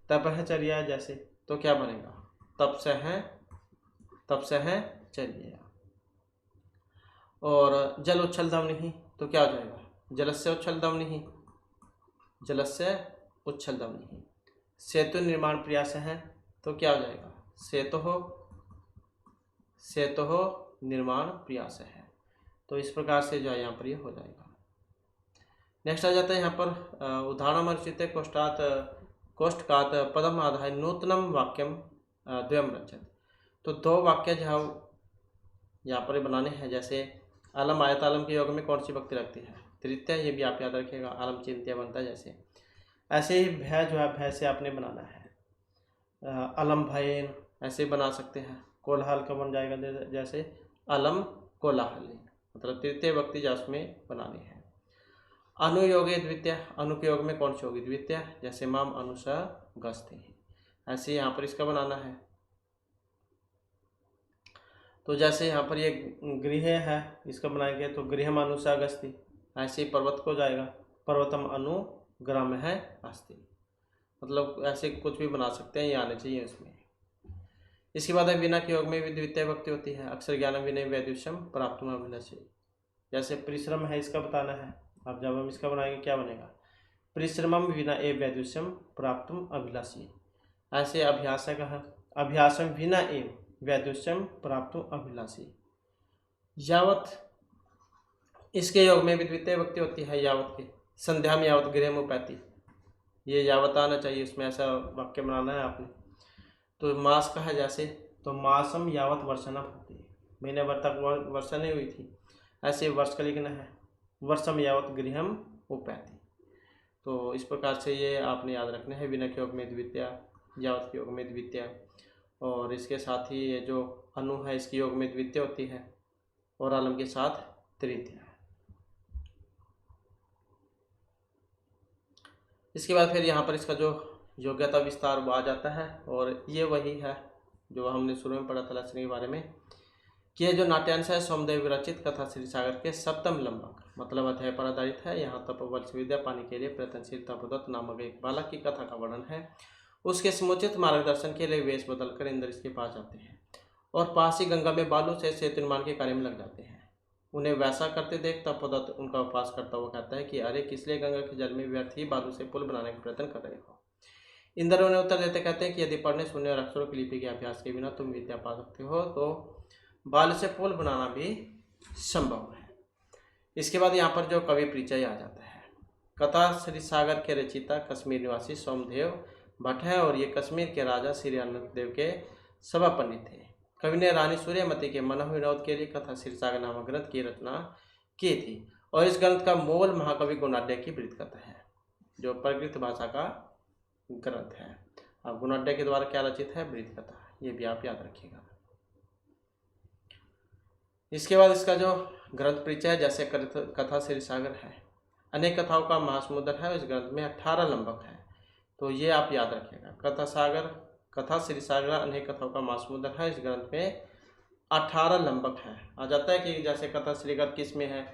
तपश्चर्या जैसे तो क्या बनेगा, तप से है चर्या। और जल उच्छल दमनि तो क्या हो जाएगा, जलस्य उच्छल दमनि, जलस्य उच्छल दमनि। सेतु निर्माण प्रयास है तो क्या हो जाएगा, सेतु हो निर्माण प्रयास है। तो इस प्रकार से जो है यहाँ पर ये हो जाएगा। नेक्स्ट आ जाता है यहाँ पर उदाहरण अर्चित कोष्ठकात पदम आधाय नूतनम वाक्यम द्वयम रचत। तो दो वाक्य जो है यहाँ पर बनाने हैं। जैसे अलम आयतालम के योग में कौन सी भक्ति लगती है, तृतीय, ये भी आप याद रखिएगा, अलम चिंत्य बनता है। जैसे ऐसे ही भय जो है, भय से आपने बनाना है, अलम भयन ऐसे बना सकते हैं। कोलाहल का बन जाएगा जैसे अलम कोलाहली, मतलब तृतीय व्यक्ति जो उसमें बनानी है। अनुयोगे द्वितीय, अनु के योग में कौन सी होगी, द्वितीय, जैसे माम अनुसा गस्ते, ऐसे यहाँ पर इसका बनाना है। तो जैसे यहाँ पर ये गृह है, इसका बनाएंगे तो गृहम अनुसा गस्ती, ऐसे ही पर्वत को जाएगा, पर्वतम अनु ग्राम है अस्ति, मतलब ऐसे कुछ भी बना सकते हैं, ये आने चाहिए इसमें। इसके बाद विना के योग में भी द्वितीय भक्ति होती है। अक्षर ज्ञान विनय वैदुष्यम प्राप्त अभिलाषी, जैसे परिश्रम है इसका बताना है। अब जब हम इसका बनाएंगे क्या बनेगा, परिश्रमम विना ए वैदुष्यम प्राप्त अभिलाषी। ऐसे अभ्यास है, अभ्यासम विना ए वैदुष्यम प्राप्त अभिलाषी। यावत, इसके योग में भी द्वितीय भक्ति होती है यावत की, संध्या में यावत गृह मुपैती, ये यावत आना चाहिए इसमें, ऐसा वाक्य बनाना है आपने। तो मास का है जैसे, तो मासम यावत वर्षना भक्ति, महीने भर तक वर्षा नहीं हुई थी, ऐसे वर्ष का लिखना है, वर्षम यावत गृहम उपैति। तो इस प्रकार से ये आपने याद रखना है। विना के योग में द्वितीय, यावत के योग में द्वितीय, और इसके साथ ही ये जो अनु है इसकी योग में द्वितीय होती है, और आलम के साथ तृतीय। इसके बाद फिर यहाँ पर इसका जो योग्यता विस्तार वो आ जाता है, और ये वही है जो हमने शुरू में पढ़ा था लक्षण के बारे में, कि ये जो नाट्यांश है सोमदेव विरचित कथा श्री सागर के सप्तम लंबक, मतलब अध्याय पर आधारित है। यहाँ तपोबल विद्या पाने के लिए प्रयत्नशील तपोदत्त नामक एक बालक की कथा का वर्णन है। उसके समुचित मार्गदर्शन के लिए वेश बदलकर इंद्र इसके पास जाते हैं, और पास ही गंगा में बालू से सेतु निर्माण के कार्य में लग जाते हैं। उन्हें वैसा करते देख तपोदत्त उनका उपवास करता हुआ कहता है कि अरे किस लिए गंगा के जल में व्यर्थ ही बालू से पुल बनाने का प्रयत्न कर रहे हो। इंद्र उन्हें उत्तर देते कहते हैं कि यदि पढ़ने सुनने और अक्षरों की लिपि के अभ्यास के बिना तुम विद्या पा सकते हो तो बालू से पुल बनाना भी संभव है। इसके बाद यहाँ पर जो कवि परिचय आ जाता है। कथा श्री सागर के रचिता कश्मीर निवासी सोमदेव भट्ट है, और ये कश्मीर के राजा श्री अनंत देव के सभा पंडित थे। कवि ने रानी सूर्यमती के मनोह विनोद के लिए कथा श्री सागर नामक ग्रंथ की रचना की थी, और इस ग्रंथ का मूल महाकवि गुणाढ्य की वृत्त कथा है, जो प्राकृत भाषा का ग्रंथ है। अब गुणाढ्य के द्वारा क्या रचित है, वृत्त कथा, ये भी आप याद रखिएगा। इसके बाद इसका जो ग्रंथ परिचय है, जैसे कथा श्री सागर है, अनेक कथाओं का महासमुद्र है, इस ग्रंथ में 18 लंबक है, तो ये आप याद रखिएगा। कथा श्री सागर अनेक कथाओं का महासमुद्र है, इस ग्रंथ में 18 लंबक है। आ जाता है कि जैसे कथा श्रीगर किस में है,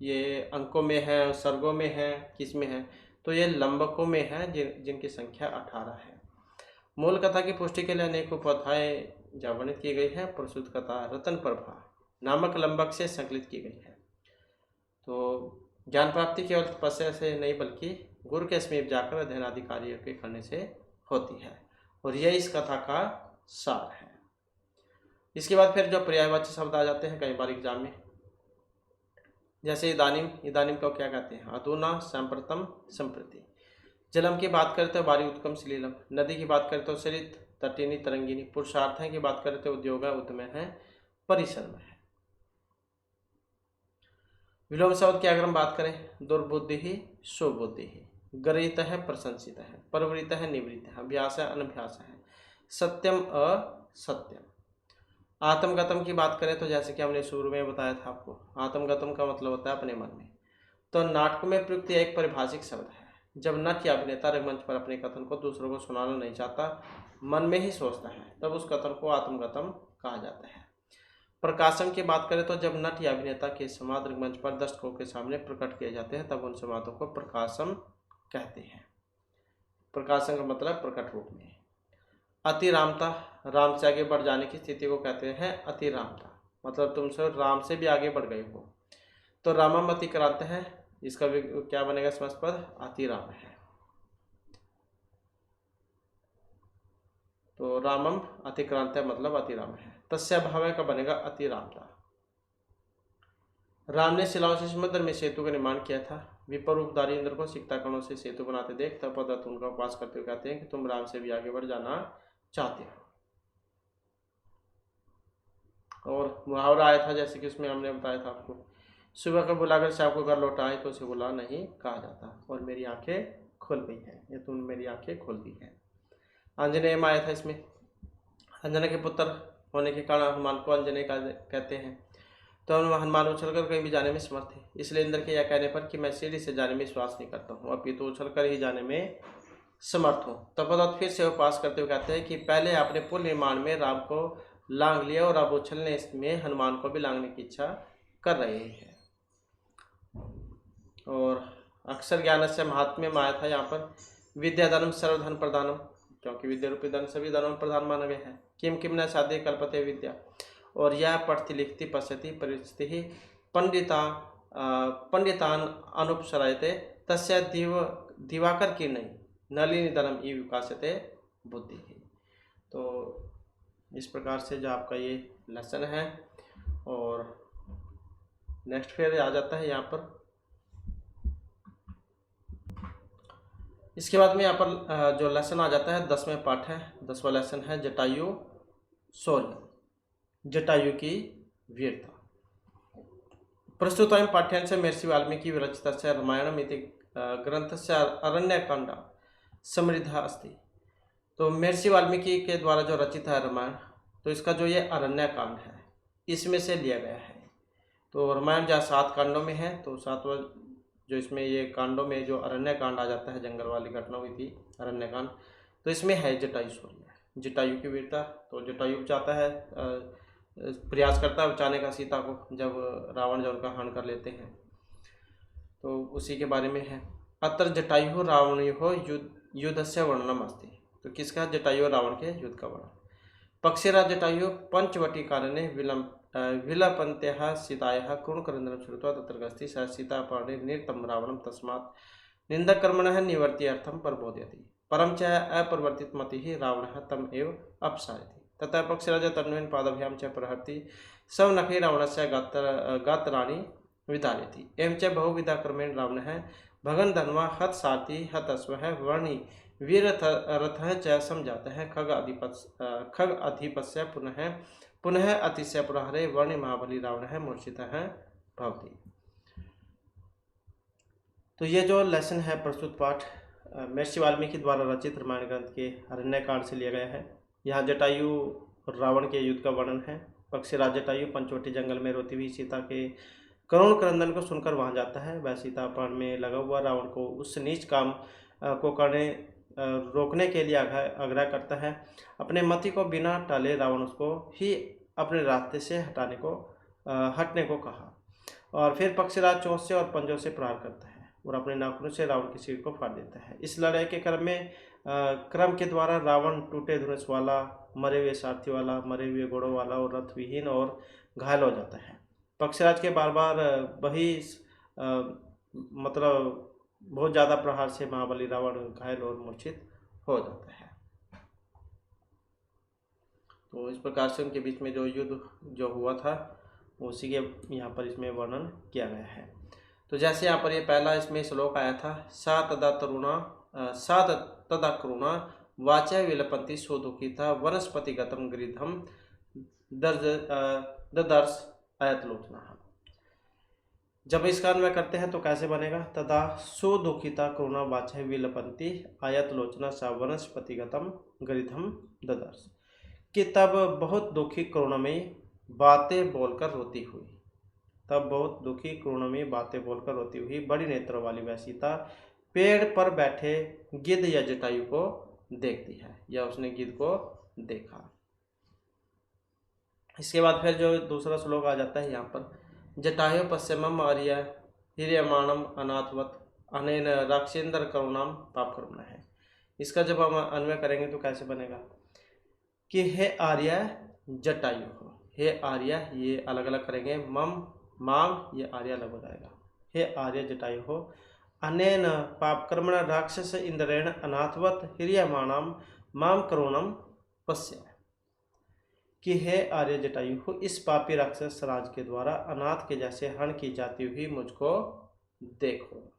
ये अंकों में है, सर्गों में है, किस में है, तो ये लंबकों में है, जिनकी संख्या 18 है। मूल कथा की पुष्टि के लिए अनेक उपकथाएं जहाँ वर्णित की गई है, प्रस्तुत कथा रतन प्रभा नामक लंबक से संकलित की गई है। तो ज्ञान प्राप्ति केवल तपस्या से नहीं बल्कि गुरु के समीप जाकर अध्ययन आदि कार्यों के करने से होती है, और यह इस कथा का सार है। इसके बाद फिर जो पर्यायवाची शब्द आ जाते हैं कई बार एग्जाम में, जैसे इदानीम, इदानीम को क्या कहते हैं, अधुना सांप्रतम संप्रति। जलम की बात करें तो बारी उत्कम सलीलम, नदी की बात करें तो सरित तटिनी तरंगिनी, पुरुषार्थ है की बात करें तो उद्योग है, उद्यम है, परिश्रम है। विलोम शब्द की अगर हम बात करें, दुर्बुद्धि ही सुबुद्धि ही, गरित है प्रशंसित है, परवृत है निवृत्त है, अभ्यास है अनभ्यास है, सत्यम असत्यम। आत्मगतम की बात करें तो जैसे कि हमने शुरू में बताया था आपको, आत्मगतम का मतलब होता है अपने मन में, तो नाटक में प्रयुक्त यह एक पारिभाषिक शब्द है। जब नट या अभिनेता रंगमंच पर अपने कथन को दूसरों को सुनाना नहीं चाहता, मन में ही सोचता है, तब उस कथन को आत्मकथन कहा जाता है। प्रकाशन की बात करें तो जब नट या अभिनेता के संवाद रंगमंच पर दर्शकों के सामने प्रकट किए जाते हैं, तब उन संवादों को प्रकाशन कहते हैं। प्रकाशन का मतलब प्रकट रूप में। अतिरामता, राम से आगे बढ़ जाने की स्थिति को कहते हैं अतिरामता, मतलब तुमसे राम से भी आगे बढ़ गए हो। तो रामम अतिक्रांत है, इसका भी क्या बनेगा समास पद, अतिराम है। तो रामम अतिक्रांत है मतलब अतिराम है। तस्य भाव का बनेगा अतिरामता। राम ने शिलाओं से समुद्र में सेतु का निर्माण किया था। विपर रूपधारी इंद्र को सिकता कणों से सेतु बनाते देख तपोदत्त उनका उपवास करते हुए कहते हैं कि तुम राम से भी आगे बढ़ जाना चाहते हो। और मुहावरा आया था जैसे कि उसमें हमने बताया था आपको, सुबह को बुलाकर शाम को घर लौटा आए तो उसे बुला नहीं कहा जाता। और मेरी आंखें खुल गई हैं, ये तुमने मेरी आंखें खोल दी हैं। आंजनेय में आया था इसमें। अंजना के पुत्र होने के कारण हनुमान को अंजनेय कहते हैं। तो हनुमान उछलकर कहीं भी जाने में समर्थ है, इसलिए इंद्र के यह कहने पर कि मैं सीढ़ी से जाने में विश्वास नहीं करता हूँ, अपितु उछलकर ही जाने में समर्थ हूँ। तपोदत्त फिर से उपवास करते हुए कहते हैं कि पहले आपने पुल निर्माण में राम को लांग लिया और अब उछलने में हनुमान को भी लांगने की इच्छा कर रहे हैं। और अक्षर ज्ञान से महात्म्य में आया था यहाँ पर, विद्या धर्म सर्वधन प्रधानम, क्योंकि विद्या रूपी धन सभी धनों में प्रधान माना गया है। किम किम न साध्य कल्पते विद्या, और यह पठती लिखती पश्यति परिस्थिति पंडितान अनुपसरायते तस्य दिवाकर की नहीं नलिनी धनम ई विकासते बुद्धि। तो इस प्रकार से जो आपका ये लेसन है। और नेक्स्ट फिर आ जाता है यहाँ पर, इसके बाद में यहाँ पर जो लेसन आ जाता है 10वें पाठ है, 10वां लेसन है जटायु शौर्य, जटायु की वीरता। प्रस्तुत पाठ्यांश महर्षि वाल्मीकि विरचितस्य रामायणम् इति ग्रंथस्य अरण्यकांड समृद्ध अस्ति। तो महर्षि वाल्मीकि के द्वारा जो रचित है रामायण, तो इसका जो ये अरण्यकांड है इसमें से लिया गया है। तो रामायण जहाँ 7 कांडों में है, तो 7वां जो इसमें ये कांडों में जो अरण्यकांड आ जाता है, जंगल वाली घटना हुई थी अरण्यकांड, तो इसमें है जटायु शौर्य, जटायु की वीरता। तो जटायु चाहता है, प्रयास करता है बचाने का सीता को, जब रावण जो उनका हरण कर लेते हैं, तो उसी के बारे में है। अत्र जटायु रावणयोः युद्धस्य वर्णनम अस्ति। तो किसका, जटायु रावण के युद्ध का वर्णन। पक्षिराज जटायु पंचवटी कारणे विलपन्त्यः सीतायाः कृणक्रन्दनं श्रुत्वा तत्र गच्छति स सीतापहरणे निरतं रावणं तस्मात् निन्दकर्मणः निवर्त्यर्थं प्रबोधयति। परं च अपरिवर्तितमतिः रावणः तम् एव अपसारयति। ततः पक्षिराज तन्वयेन पादाभ्यां च प्रहरति सवनखै रावणस्य गात्राणि विदारयति। एवं च बहुविधा क्रमेण रावणः भगन धन्वा हत सारथी हत अश्वः वर्णी वीर रथः च समजातः खग अधिपस्य पुनः अतिशय प्रहरे वर्णि महाबली रावणः मूर्छितः भवति। तो ये जो लेसन है प्रस्तुत पाठ महर्षि वाल्मीकि द्वारा रचित रामायण ग्रंथ के अरण्यकांड से लिया गया है। यहाँ जटायु और रावण के युद्ध का वर्णन है। पक्षीराज जटायु पंचवटी जंगल में रोती हुई सीता के करुण क्रंदन को सुनकर वहां जाता है। वह सीता अपहरण में लगा हुआ रावण को उस नीच काम को रोकने के लिए आग्रह करता है। अपने मति को बिना टाले रावण उसको ही अपने रास्ते से हटने को कहा, और फिर पक्षीराज चोंच से और पंजों से प्रहार करता है और अपने नाखूनों से रावण की सिर को फाड़ देता है। इस लड़ाई के क्रम के द्वारा रावण टूटे धनुष वाला, मरे हुए सारथी वाला, मरे हुए घोड़ों वाला और रथ विहीन और घायल हो जाता है। पक्षराज के बार बार वही मतलब बहुत ज़्यादा प्रहार से महाबली रावण घायल और मूर्छित हो जाता है। तो इस प्रकार से उनके बीच में जो युद्ध जो हुआ था उसी के यहाँ पर इसमें वर्णन किया गया है। तो जैसे यहाँ पर ये पहला इसमें श्लोक आया था, सा तदा करुणा वाचा विलपंती सोदुखिता वनस्पतिगतम गृधम ददर्श आयतलोचना। जब इसका अन्वय करते हैं तो कैसे बनेगा, तदा सुदुखिता करुणा वाचा विलपंती आयतलोचना सा वनस्पतिगतम गृधम ददर्श, कि तब बहुत दुखी करुणामयी बातें बोलकर रोती हुई तब बहुत दुखी क्रूणमी बातें बोलकर रोती हुई बड़ी नेत्रों वाली वह सीता पेड़ पर बैठे गिद्ध या जटायु को देखती है, या उसने गिद्ध को देखा। इसके बाद फिर जो दूसरा श्लोक आ जाता है यहाँ पर, जटायु पश्चिमम आर्य हिर्यमाणम अनाथवत अनेन राक्षेंद्र करुणाम पाप कर्मण है। इसका जब हम अन्वय करेंगे तो कैसे बनेगा कि हे आर्य जटायु हो, हे आर्य ये अलग अलग करेंगे, मम माम ये आर्य अलग हो जाएगा, हे आर्य जटायु हो, अनेन पाप कर्मण राक्षस इंद्रेण अनाथवत हिर्यमाणम माम करुणम पश्य, कि हे आर्य जटायु हो, इस पापी राक्षस राज के द्वारा अनाथ के जैसे हरण की जाती हुई मुझको देखो।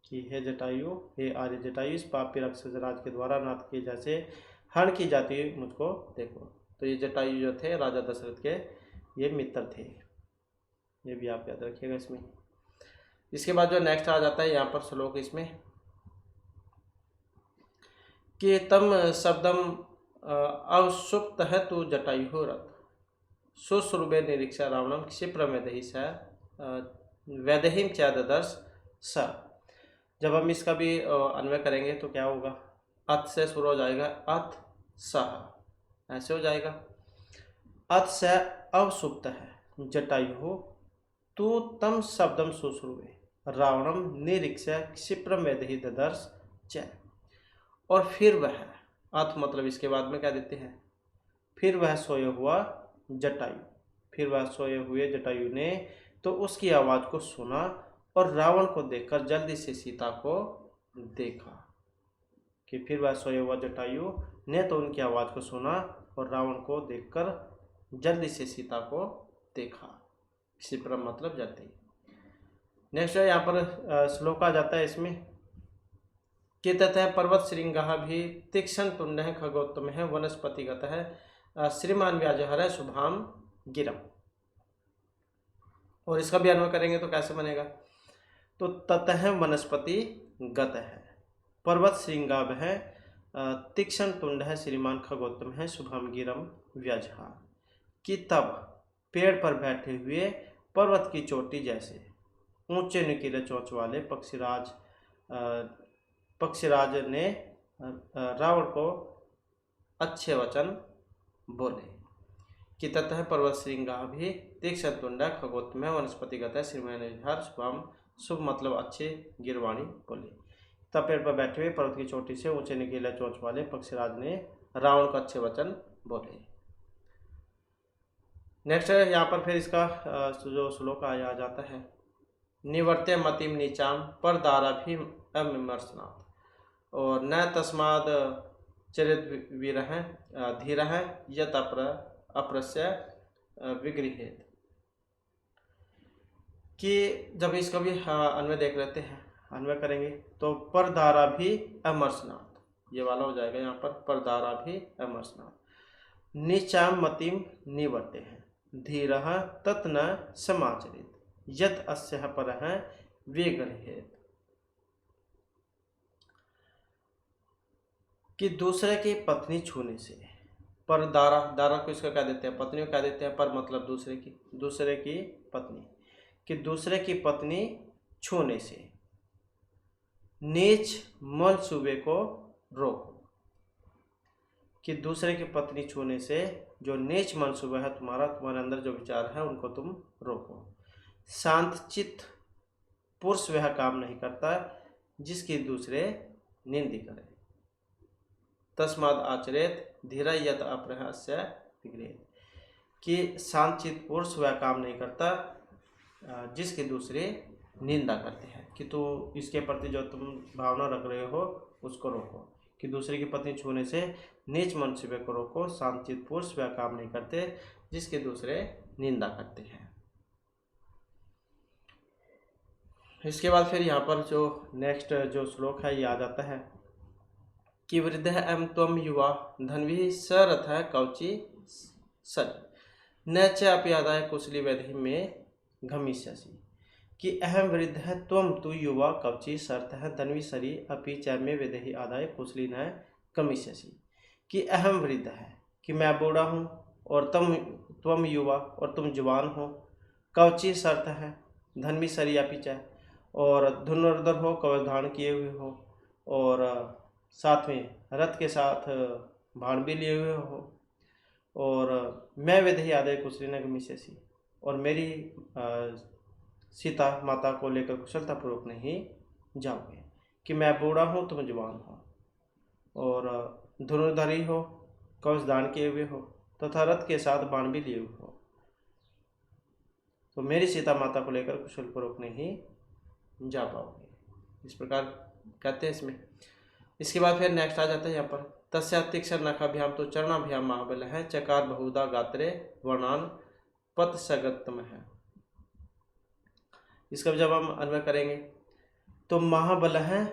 कि हे जटायु, हे आर्य जटायु, इस पापी राक्षस राज के द्वारा अनाथ के जैसे हरण की जाती हुई मुझको देखो। तो ये जटायु जो थे राजा दशरथ के ये मित्र थे, ये भी आप याद रखिएगा इसमें। इसके बाद जो नेक्स्ट आ जाता है यहाँ पर श्लोक इसमें, कि तम शब्दम अवसुप्त है तू जटायु रथ सुश्रुबे निरीक्षा रावणम क्षिप्र वेदही स वैदेहीम च ददर्श स। जब हम इसका भी अन्वय करेंगे तो क्या होगा, अथ से शुरू हो जाएगा, अथ सह, ऐसे हो जाएगा। अथ से अवसुप्त है जटायु तू तम शब्दम सुश्रुवे रावणम निरीक्षा क्षिप्रम वेदही ददर्श च। और फिर वह, अथ मतलब इसके बाद में क्या देते हैं, फिर वह सोया हुआ जटायु, फिर वह सोए हुए जटायु ने तो उसकी आवाज़ को सुना और रावण को देखकर जल्दी से सीता को देखा। कि फिर वह सोया हुआ जटायु ने तो उनकी आवाज़ को सुना और रावण को देखकर जल्दी से सीता को देखा। क्षिप्रम मतलब जल्दी। नेक्स्ट यहाँ पर श्लोक आ जाता है इसमें, कि ततः पर्वत श्रृंगः भी तीक्ष्ण तुंड है खगोत्तम है वनस्पतिगत है श्रीमान व्याजहर है शुभाम गिरम। और इसका भी अन्वय करेंगे तो कैसे बनेगा, तो ततः वनस्पति गत है, पर्वत श्रृंगाभ है, तीक्ष्ण तुंड है, श्रीमान खगोत्तम है, शुभम गिरम व्याजहा। कि तब पेड़ पर बैठे हुए पर्वत की चोटी जैसे ऊंचे नुकीले चोंच वाले पक्षीराज ने रावण को अच्छे वचन बोले। कि ततः पर्वत श्रृंगा भी तीक्ष्ण तुंडा खगोत्तम है वनस्पतिगत है श्रीमान शुभम, शुभ मतलब अच्छे गिरवाणी बोले। तब पेड़ पर बैठे हुए पर्वत की चोटी से ऊंचे निकीले चोंच वाले पक्षीराज ने रावण को अच्छे वचन बोले। नेक्स्ट यहाँ पर फिर इसका जो श्लोक आ जाता है, निवर्त्य मतिम नीचाम पर दारा भी अविमर्शनाथ और न तस्माद चरित वीर धीर यत अप्रस्य विगृहेत। कि जब इसका भी अन्वय देख लेते हैं, अन्वय करेंगे तो परदारा भी अमरसनाथ, ये वाला हो जाएगा यहाँ पर, परदारा भी अमरसनाथ। नीचाम मतिम निवर्ते हैं धीरः तत्न समाचरित यत अस्य परः विगृहेत। कि दूसरे की पत्नी छूने से, पर दारा, दारा को इसका क्या देते हैं, पत्नी को क्या देते हैं, पर मतलब दूसरे की पत्नी, कि दूसरे की पत्नी छूने से नीच मनसूबे को रोको। कि दूसरे की पत्नी छूने से जो नीच मनसूबा है तुम्हारे अंदर जो विचार है उनको तुम रोको। शांत चित्त पुरुष वह काम नहीं करता जिसकी दूसरे निंदी करे। तस्माद आचरेत धीरा यत अप्रहस्य विगृहेत। कि शांत चित्त पुरुष वह काम नहीं करता जिसके दूसरे निंदा करते हैं। कि तू इसके प्रति जो तुम भावना रख रहे हो उसको रोको। कि दूसरे की पत्नी छूने से नीच मनसूबे को रोको। शांत चित्त पुरुष वह काम नहीं करते जिसके दूसरे निंदा करते हैं। इसके बाद फिर यहाँ पर जो नेक्स्ट जो श्लोक है ये आ जाता है कि वृद्ध एम त्वम युवा धन्वी सरथ कौची सज न च अपयादाय कुशली वैधि में घमिष्यसि। कि अहम वृद्ध है त्वम तू युवा कवची सर्थ है धन्वी सरी अपि च में विदेही आदाय कुशली न कमिष्यसि। कि अहम वृद्ध है कि मैं बूढ़ा हूँ और तुम युवा और तुम जवान हो। कवची शर्त है, धन्वी सरिया पीछा, और धनुर्धर हो, कवच धारण किए हुए हो, और साथ में रथ के साथ बाण भी लिए हुए हो, और मैं विधि आदय कुशली न गमिष्यसि, और मेरी सीता माता को लेकर कुशलतापूर्वक नहीं जाओगे, कि मैं बूढ़ा हूँ तुम जवान हो, और धनुर्धारी हो, कवच धारण किए हुए हो, तथा रथ के साथ बाण भी लिए हुए हो, तो मेरी सीता माता को लेकर कुशलपूर्वक नहीं जा पाओगे। इस प्रकार कहते हैं इसमें। इसके बाद फिर नेक्स्ट आ जाता है यहाँ पर, तस्या तीक्ष्ण नखाभ्याम तो चरणाभ्याम महाबल है, चकार बहुधा गात्रे वर्णान पत सगतम है। इसका जब हम अन्वय करेंगे तो महाबल है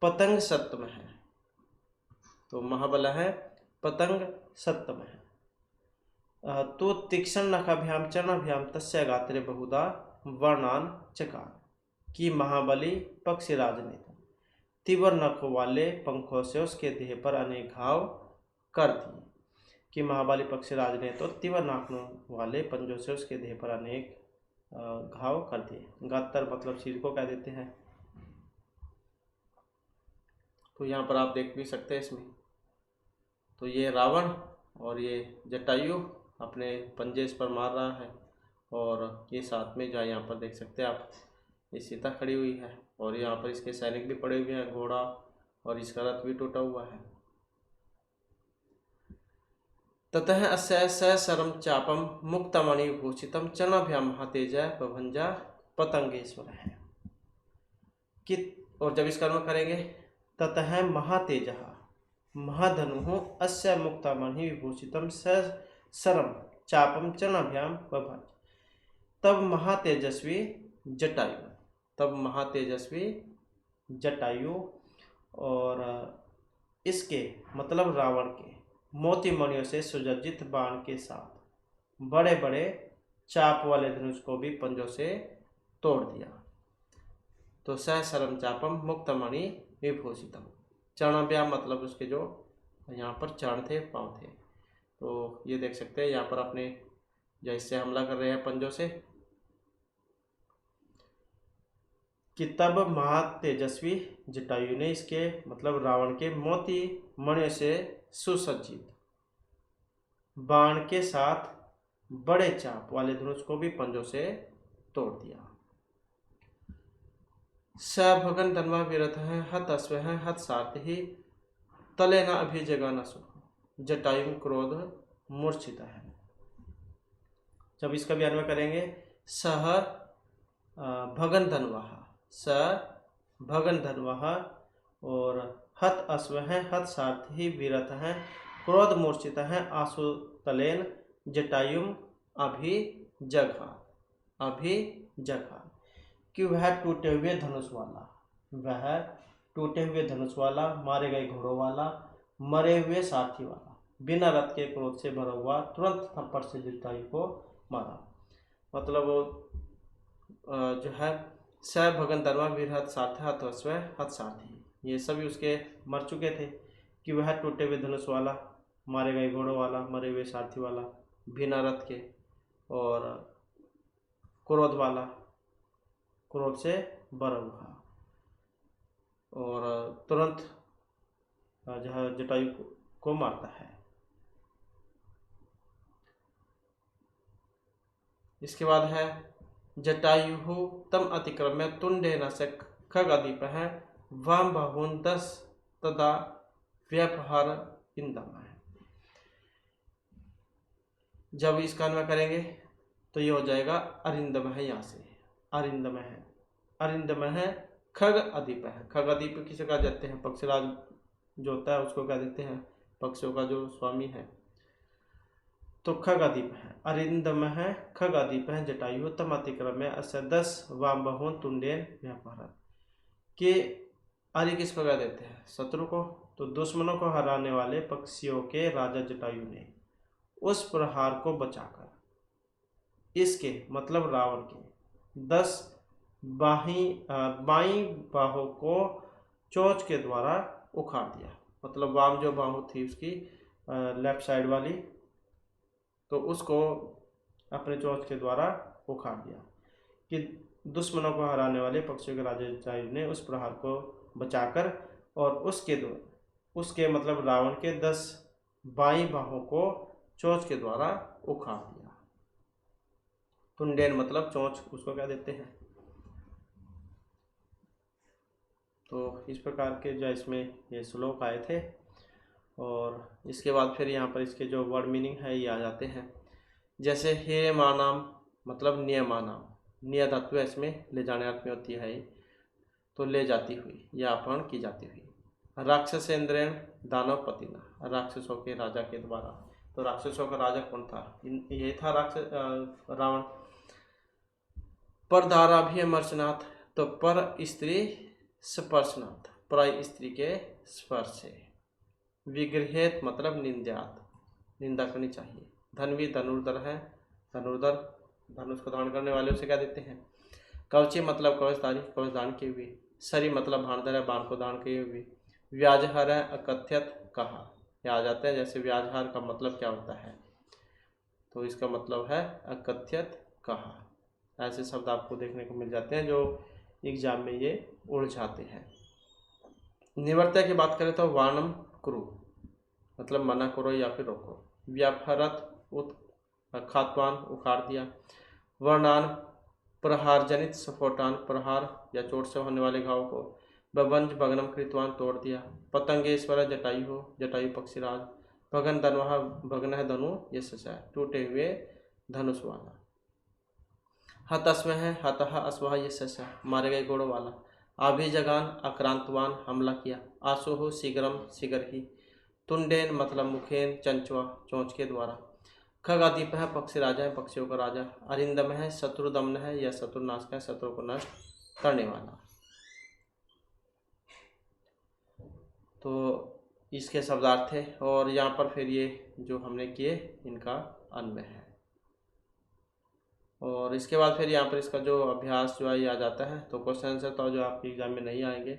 पतंग सप्तम है, तो महाबल है पतंग सप्तम है। तो तीक्ष्ण नखाभ्याम चरणाभ्याम तस्य गात्रे बहुधा वर्णान चकार, कि महाबली पक्षीराज ने तीव्र नखों वाले पंखों से उसके देह पर अनेक घाव कर दिए, कि महाबली पक्षीराज ने तो तीव्र नाखों वाले पंजों से उसके देह पर अनेक घाव कर दिए। गातर मतलब सिर को कह देते हैं। तो यहाँ पर आप देख भी सकते हैं इसमें, तो ये रावण और ये जटायु अपने पंजे इस पर मार रहा है, और ये साथ में जहाँ यहाँ पर देख सकते हैं आप, ये सीता खड़ी हुई है, और यहाँ पर इसके सैनिक भी पड़े हुए हैं, घोड़ा, और इसका रथ भी टूटा हुआ है। ततः अस्य सहसरम चापम मुक्तमणि भूषितम चरणाभ्याम महातेजः प्रभंजा पतंगेश्वर है, कि और जब इसका कर्म करेंगे, ततः महातेजः महाधनु अस्य मुक्तमणि विभूषितम सहसरम चापम चरणाभ्याम प्रभंज, तब महातेजस्वी जटायु, तब महातेजस्वी जटायु और इसके मतलब रावण के मोती मणियों से सुसज्जित बाण के साथ बड़े बड़े चाप वाले धनुष को भी पंजों से तोड़ दिया। तो सहसरम चापम मुक्तमणि विभूषितम, चरणाभ्याम मतलब उसके जो यहाँ पर चरण थे, पाँव थे, तो ये देख सकते हैं यहाँ पर अपने जैसे हमला कर रहे हैं पंजों से, कि तब महातेजस्वी जटायु ने इसके मतलब रावण के मोती मणियों से सुसज्जित बाण के साथ बड़े चाप वाले धनुष को भी पंजों से तोड़ दिया। स भगन धन्वा विरथ है, हत अश्व है, हत सारथि तले न अभिजगान जटायु क्रोध मूर्छित है। जब इसका भी अन्वय करेंगे, सह भगन धन्वा, स भगन धन्वा और हत अश्व है, हत सारथि विरथ है, क्रोध मूर्छित है, आसु तलेन जटायुम अभिजघा, अभिजघा, कि वह टूटे हुए धनुष वाला, वह टूटे हुए धनुष वाला, मारे गए घोड़ों वाला, मरे हुए सारथी वाला, बिना रथ के क्रोध से भरा हुआ तुरंत थप्पड़ से जटायु को मारा। मतलब जो है स भगन धर्मा वीर हत सार्थ हत अश्व हत सारथी, ये सभी उसके मर चुके थे, कि वह टूटे हुए धनुष वाला, मारे गए घोड़ों वाला, मरे हुए सारथी वाला, बिना रथ के, और क्रोध वाला, क्रोध से भरा हुआ, और तुरंत जहाँ जटायु को मारता है। इसके बाद है जटायु तम अतिक्रम्य तुंडे न से खगदीप है, वाम बाहुन 10 तदा व्यपहार इंदम है। जब इसका अन्वय करेंगे तो ये हो जाएगा अरिंदम है, यहाँ से अरिंदम है, अरिंदम है, खग अदीप है। खग अदीप किसे कहा जाते हैं? पक्षराज जो होता है उसको कह देते हैं, पक्षियों का जो स्वामी है। तो खगादीप है, अरिंदम है, खगादीप है, जटायु तम अतिक्रम में अस्य 10 वाम बहुन तुंडेन व्यापार, के आर्य किसको कह देते हैं? शत्रु को। तो दुश्मनों को हराने वाले पक्षियों के राजा जटायु ने उस प्रहार को बचाकर इसके मतलब रावण के 10 बाई बाहों को चोंच के द्वारा उखाड़ दिया। मतलब वाम जो बाहु थी उसकी लेफ्ट साइड वाली, तो उसको अपने चोंच के द्वारा उखाड़ दिया कि दुश्मनों को हराने वाले पक्षियों के राजा जटायु ने उस प्रहार को बचाकर और उसके मतलब रावण के 10 बाई बाहों को चोंच के द्वारा उखाड़ दिया। तुंडेन मतलब चोंच, उसको क्या देते हैं। तो इस प्रकार के जो इसमें ये श्लोक आए थे। और इसके बाद फिर यहाँ पर इसके जो वर्ड मीनिंग है ये आ जाते हैं। जैसे हे मानाम मतलब नियमानाम, निय धातु इसमें ले जाने अर्थ में होती है, तो ले जाती हुई या अपहरण की जाती हुई। राक्षसेंद्रेण दानव पतिना, राक्षसों के राजा के द्वारा। तो राक्षसों का राजा कौन था, ये था रावण। पर धाराभिमर्शनाथ, तो पर स्त्री स्पर्शनाथ, पर स्त्री के स्पर्श से। विगृहेत मतलब निंद्यात, निंदा करनी चाहिए। धनवी धनुर्धर है, धनुर्धर धनुष को धारण करने वाले उसे क्या देते हैं। कवची मतलब कवचधारी, कवच धारण किए हुए। सरी मतलब भानधर है, बाण को धारण किए हुए। व्याजहर है, अकथ्यत कहा, ये आ जाते हैं। जैसे व्याजहार का मतलब क्या होता है, तो इसका मतलब है अकथ्यत कहा। ऐसे शब्द आपको देखने को मिल जाते हैं जो एग्जाम में ये उलझाते हैं। निवर्त्य की बात करें तो वाणम कुरु मतलब मना करो या फिर रोको। व्यापहरत खात्वान उखाड़ दिया। वर्णान प्रहार जनित स्फोटान, प्रहार या चोट से होने वाले घाव को। बबंज भग्नम कृतवान तोड़ दिया। पतंगेश्वर जटायु हो, जटायु पक्षीराज। भगन धनुहा, भग्न है धनु ये सचा, टूटे हुए धनुष वाला। हतस्व है, हतः अस्वह ये सचा, मारे गए घोड़ों वाला। आभिजगान आक्रांतवान हमला किया। आसु हो शीघ्रम शीघ्र ही। तुंडेन मतलब मुखेन चंचवा चोंच के द्वारा। खगादीप है, पक्षी राजा है, पक्षियों का राजा। अरिंदम है, शत्रु दमन है या शत्रुनाशक है, शत्रु को नष्ट करने वाला। तो इसके शब्दार्थ थे। और यहाँ पर फिर ये जो हमने किए इनका अन्वय है। और इसके बाद फिर यहाँ पर इसका जो अभ्यास जो है ये आ जाता है। तो क्वेश्चन आंसर तो जो आपके एग्जाम में नहीं आएंगे,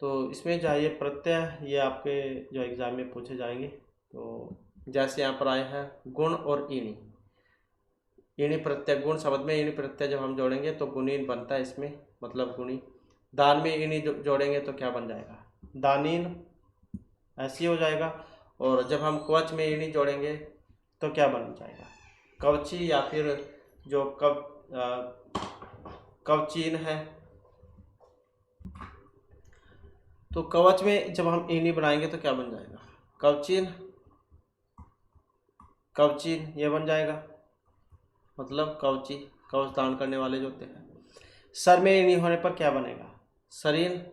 तो इसमें जो है ये प्रत्यय ये आपके जो एग्जाम में पूछे जाएंगे। तो जैसे यहाँ पर आए हैं गुण और ईणी, ईणी प्रत्यय। गुण शब्द में ईणी प्रत्यय जब हम जोड़ेंगे तो गुणीन बनता है इसमें, मतलब गुणी। दान में ईणी जोड़ेंगे तो क्या बन जाएगा, दानीन, ऐसे हो जाएगा। और जब हम कवच में ईणी जोड़ेंगे तो क्या बन जाएगा, कवची, या फिर जो कवचीन है। तो कवच में जब हम ईणी बनाएंगे तो क्या बन जाएगा, कवचीन, कवचीन ये बन जाएगा, मतलब कवची, कवच धारण करने वाले जो होते हैं। सर में ईणी होने पर क्या बनेगा, शरीर,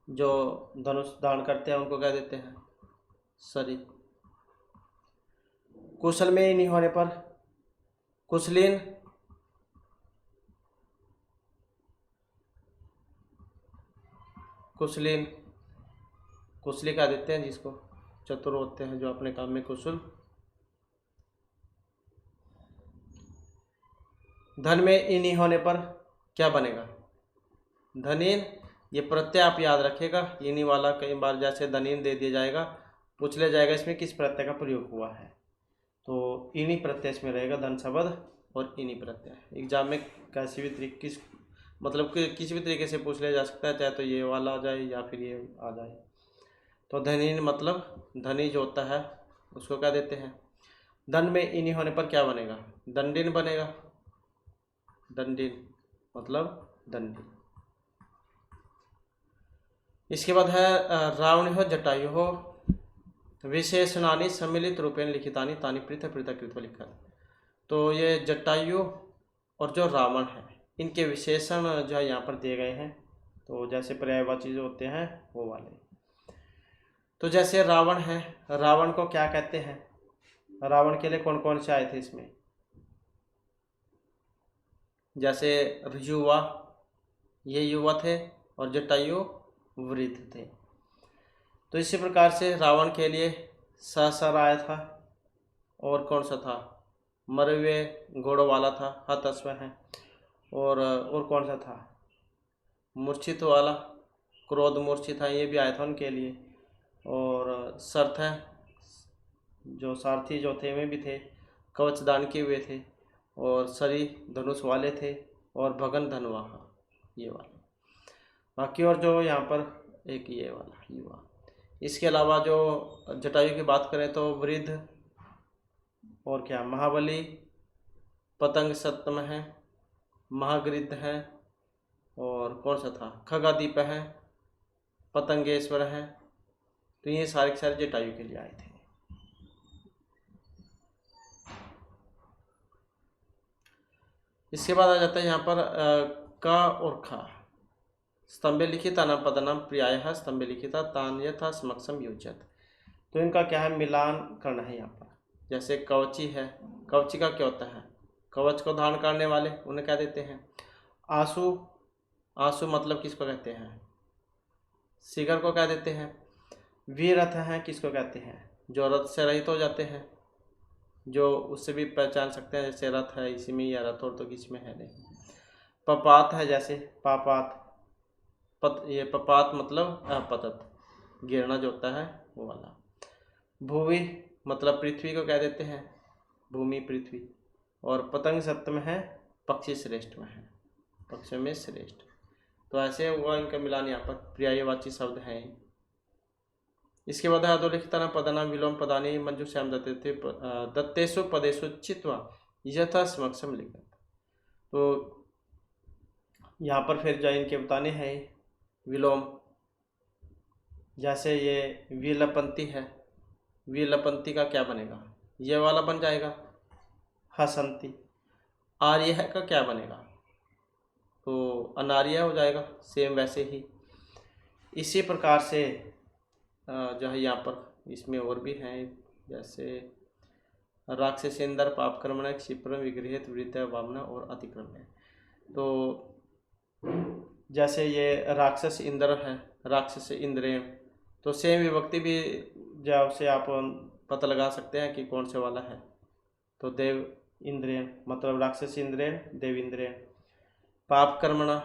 जो धनुष धारण करते हैं उनको क्या देते हैं, शरीर। कुशल में ईणी होने पर कुशलीन, कुशलीन, कुशली का देते हैं जिसको चतुर होते हैं, जो अपने काम में कुशल। धन में ईनी होने पर क्या बनेगा, धनीन। ये प्रत्यय आप याद रखेगा, ईनी वाला कई बार जैसे धनीन दे दिया जाएगा, पूछ लिया जाएगा इसमें किस प्रत्यय का प्रयोग हुआ है। तो ईनी प्रत्यय इसमें रहेगा, धन शब्द और ईनी प्रत्यय। एग्जाम में कैसी भी तरीके किसी भी तरीके से पूछ लिया जा सकता है, चाहे तो ये वाला आ जाए या फिर ये आ जाए। तो धनीन मतलब धनी जो होता है उसको क्या देते हैं। धन में ईनी होने पर क्या बनेगा, दंडिन बनेगा, दंडिन मतलब दंडी। इसके बाद है रावण हो जटायु हो विशेषणानि सम्मिलित रूपेण लिखितानि तानि पृथक पृथक कृत्वा लिखा। तो ये जटायु और जो रावण है इनके विशेषण जो है यहाँ पर दिए गए हैं। तो जैसे पर्यायवाची जो होते हैं वो वाले। तो जैसे रावण है, रावण को क्या कहते हैं, रावण के लिए कौन कौन से आए थे इसमें, जैसे युवा, ये युवा थे, और जटायु वृद्ध थे। तो इसी प्रकार से रावण के लिए सर आया था, और कौन सा था, मरे हुए घोड़ों वाला था, हतस्व है। और कौन सा था, मूर्छित वाला, क्रोध मूर्छित है, ये भी आया था उनके लिए। और सर्थ है, जो सारथी जो थे वे भी थे, कवच दान किए हुए थे। और सरी धनुष वाले थे, और भगन धनवाहा ये वाले। बाकी और जो यहाँ पर एक ये वाला युवा। इसके अलावा जो जटायु की बात करें तो वृद्ध, और क्या महाबली, पतंग सप्तम है, महागृद्ध है, और कौन सा था खगादीप है, पतंगेश्वर है। तो ये सारे के सारे जटायु के लिए आए थे। इसके बाद आ जाता है यहाँ पर का और खा। स्तंभे लिखिता नाम पदनाम प्रियाय स्तंभे लिखिता तान यथा समक्षम योजत। तो इनका क्या है, मिलान करना है यहाँ पर। जैसे कवची है, कवची का क्या होता है, कवच को धारण करने वाले उन्हें क्या देते हैं आंसू। आंसू मतलब किसको कहते हैं, शिखर को क्या देते हैं। वीरथ है किसको कहते हैं, जो रथ से रहित हो जाते हैं, जो उससे भी पहचान सकते हैं, जैसे रथ है इसी में, या रथ और तो किसी में है नहीं। पपात है, जैसे पापात, ये पपात मतलब अपतत, गिरना जो होता है वो वाला। भूवि मतलब पृथ्वी को कह देते हैं, भूमि पृथ्वी। और पतंग सप्तम है, पक्षी श्रेष्ठ में है, पक्षी में श्रेष्ठ। तो ऐसे हुआ इनका मिलान यहाँ पर, पर्यायवाची शब्द हैं। इसके बाद अधोलिखितानां पदानां विलोम पदानि मंजूषायां दत्तेषु पदेषु चित्वा यथा समक्षम लिखत। तो यहाँ पर फिर जो इनके बताने हैं विलोम, जैसे ये विलपंती है, विलपंती का क्या बनेगा, ये वाला बन जाएगा हसंती। आर्य है का क्या बनेगा, तो अनार्य हो जाएगा, सेम वैसे ही। इसी प्रकार से जो है यहाँ पर इसमें और भी हैं, जैसे राक्षसेंद्र पापकर्मण क्षिप्रम विगृहित वृद्ध वामना और अतिक्रमण। तो जैसे ये राक्षस इंद्र है, राक्षस इंद्रेण, तो सेम विभक्ति भी जब से आप पता लगा सकते हैं कि कौन से वाला है। तो देव इंद्रेण मतलब राक्षस इंद्रेण, देव इंद्रेण। पाप कर्मणा,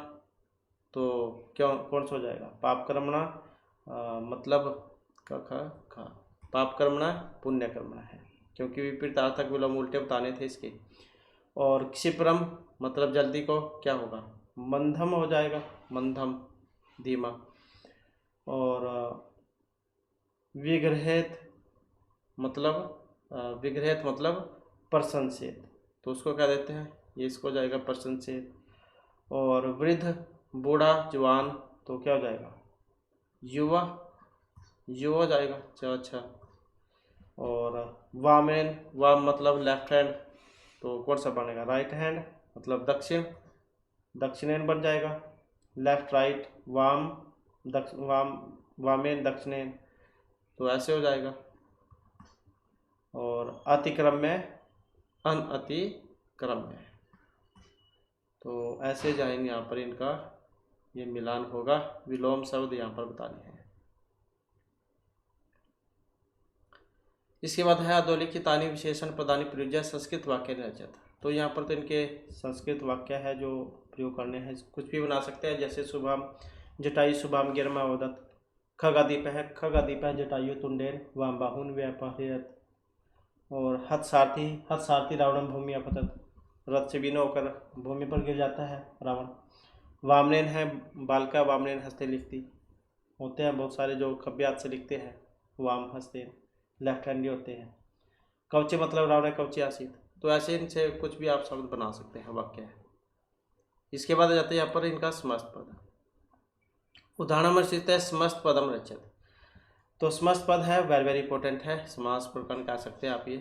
तो क्यों कौन सा हो जाएगा, पाप कर्मणा मतलब खा पाप कर्मणा पुण्य कर्मणा है, क्योंकि विपरीतार्थक विलोम उल्टे बताने थे इसके। और क्षिप्रम मतलब जल्दी को क्या होगा, मंधम हो जाएगा, मंधम धीमा। और विग्रहित मतलब प्रशंसित, तो उसको क्या देते हैं, ये इसको जाएगा प्रशंसित। और वृद्ध बूढ़ा जवान, तो क्या हो जाएगा युवा, युवा जाएगा। अच्छा। और वामेन, वाम मतलब लेफ्ट हैंड, तो कौन सा बनेगा, राइट हैंड मतलब दक्षिण, दक्षिणेन बन जाएगा। लेफ्ट राइट वाम वामेन दक्षिणेन, तो ऐसे हो जाएगा। और अतिक्रम में अनअतिक्रम में, तो ऐसे जाएंगे यहाँ पर इनका ये मिलान होगा। विलोम शब्द यहाँ पर बताने हैं। इसके बाद है अधोलिखितानि विशेषण पदानि प्रयुज्य संस्कृत वाक्य रचत। तो यहाँ पर तो इनके संस्कृत वाक्य है जो प्रयोग करने हैं, कुछ भी बना सकते हैं। जैसे शुभम जटायु शुभम गिरमा वदत, खगादीप है जटायु तुंडेन वाम बाहुन व्यापहयत। और हत सारथी रावणम भूमि अपतत, रथ से बिना होकर भूमि पर गिर जाता है रावण। वामनेन है बालका वामनेन हस्ते लिखती, होते हैं बहुत सारे जो खब्बे हाथ से लिखते हैं, वाम हस्ते लेफ्ट हैंडी होते हैं। कवचे मतलब रावण कवचे आसित। तो ऐसे इनसे कुछ भी आप शब्द बना सकते हैं, वाक्य है। इसके बाद आ जाते हैं यहाँ पर इनका समस्त पद। उदाहरण है समस्त पदम रचत। तो समस्त पद है वेरी वेरी इंपॉर्टेंट है, समास प्रकरण कह सकते हैं आप ये।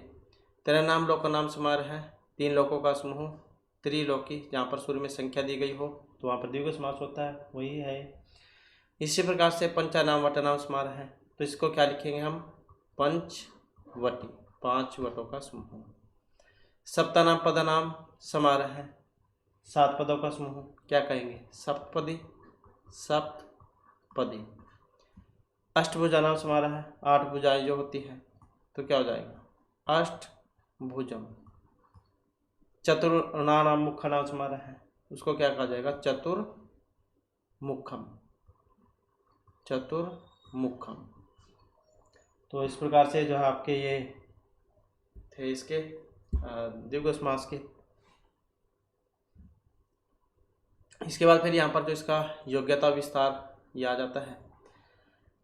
तेरा नाम लोक का नाम समारोह है, 3 लोकों का समूह, त्रिलोकी, जहाँ पर शुरू में संख्या दी गई हो तो वहाँ पर द्विगु समास होता है, वही है। इसी प्रकार से पंचा नाम वट नाम समारोह है, तो इसको क्या लिखेंगे हम, पंचवटी, 5 वटों का समूह। सप्ता नाम पद नाम समारोह है, 7 पदों का समूह, क्या कहेंगे, सप्तपदी, सप्तपदी। अष्टभुजा नाम समारोह है, 8 भुजाएं जो होती हैं, तो क्या हो जाएगा अष्टभुजम। चतुर्णा नाम मुखा नाम समारोह है, उसको क्या कहा जाएगा, चतुर्मुखम, चतुर्मुखम। तो इस प्रकार से जो है आपके ये थे इसके द्विगु समास के। इसके बाद फिर यहाँ पर जो इसका योग्यता विस्तार ये आ जाता है।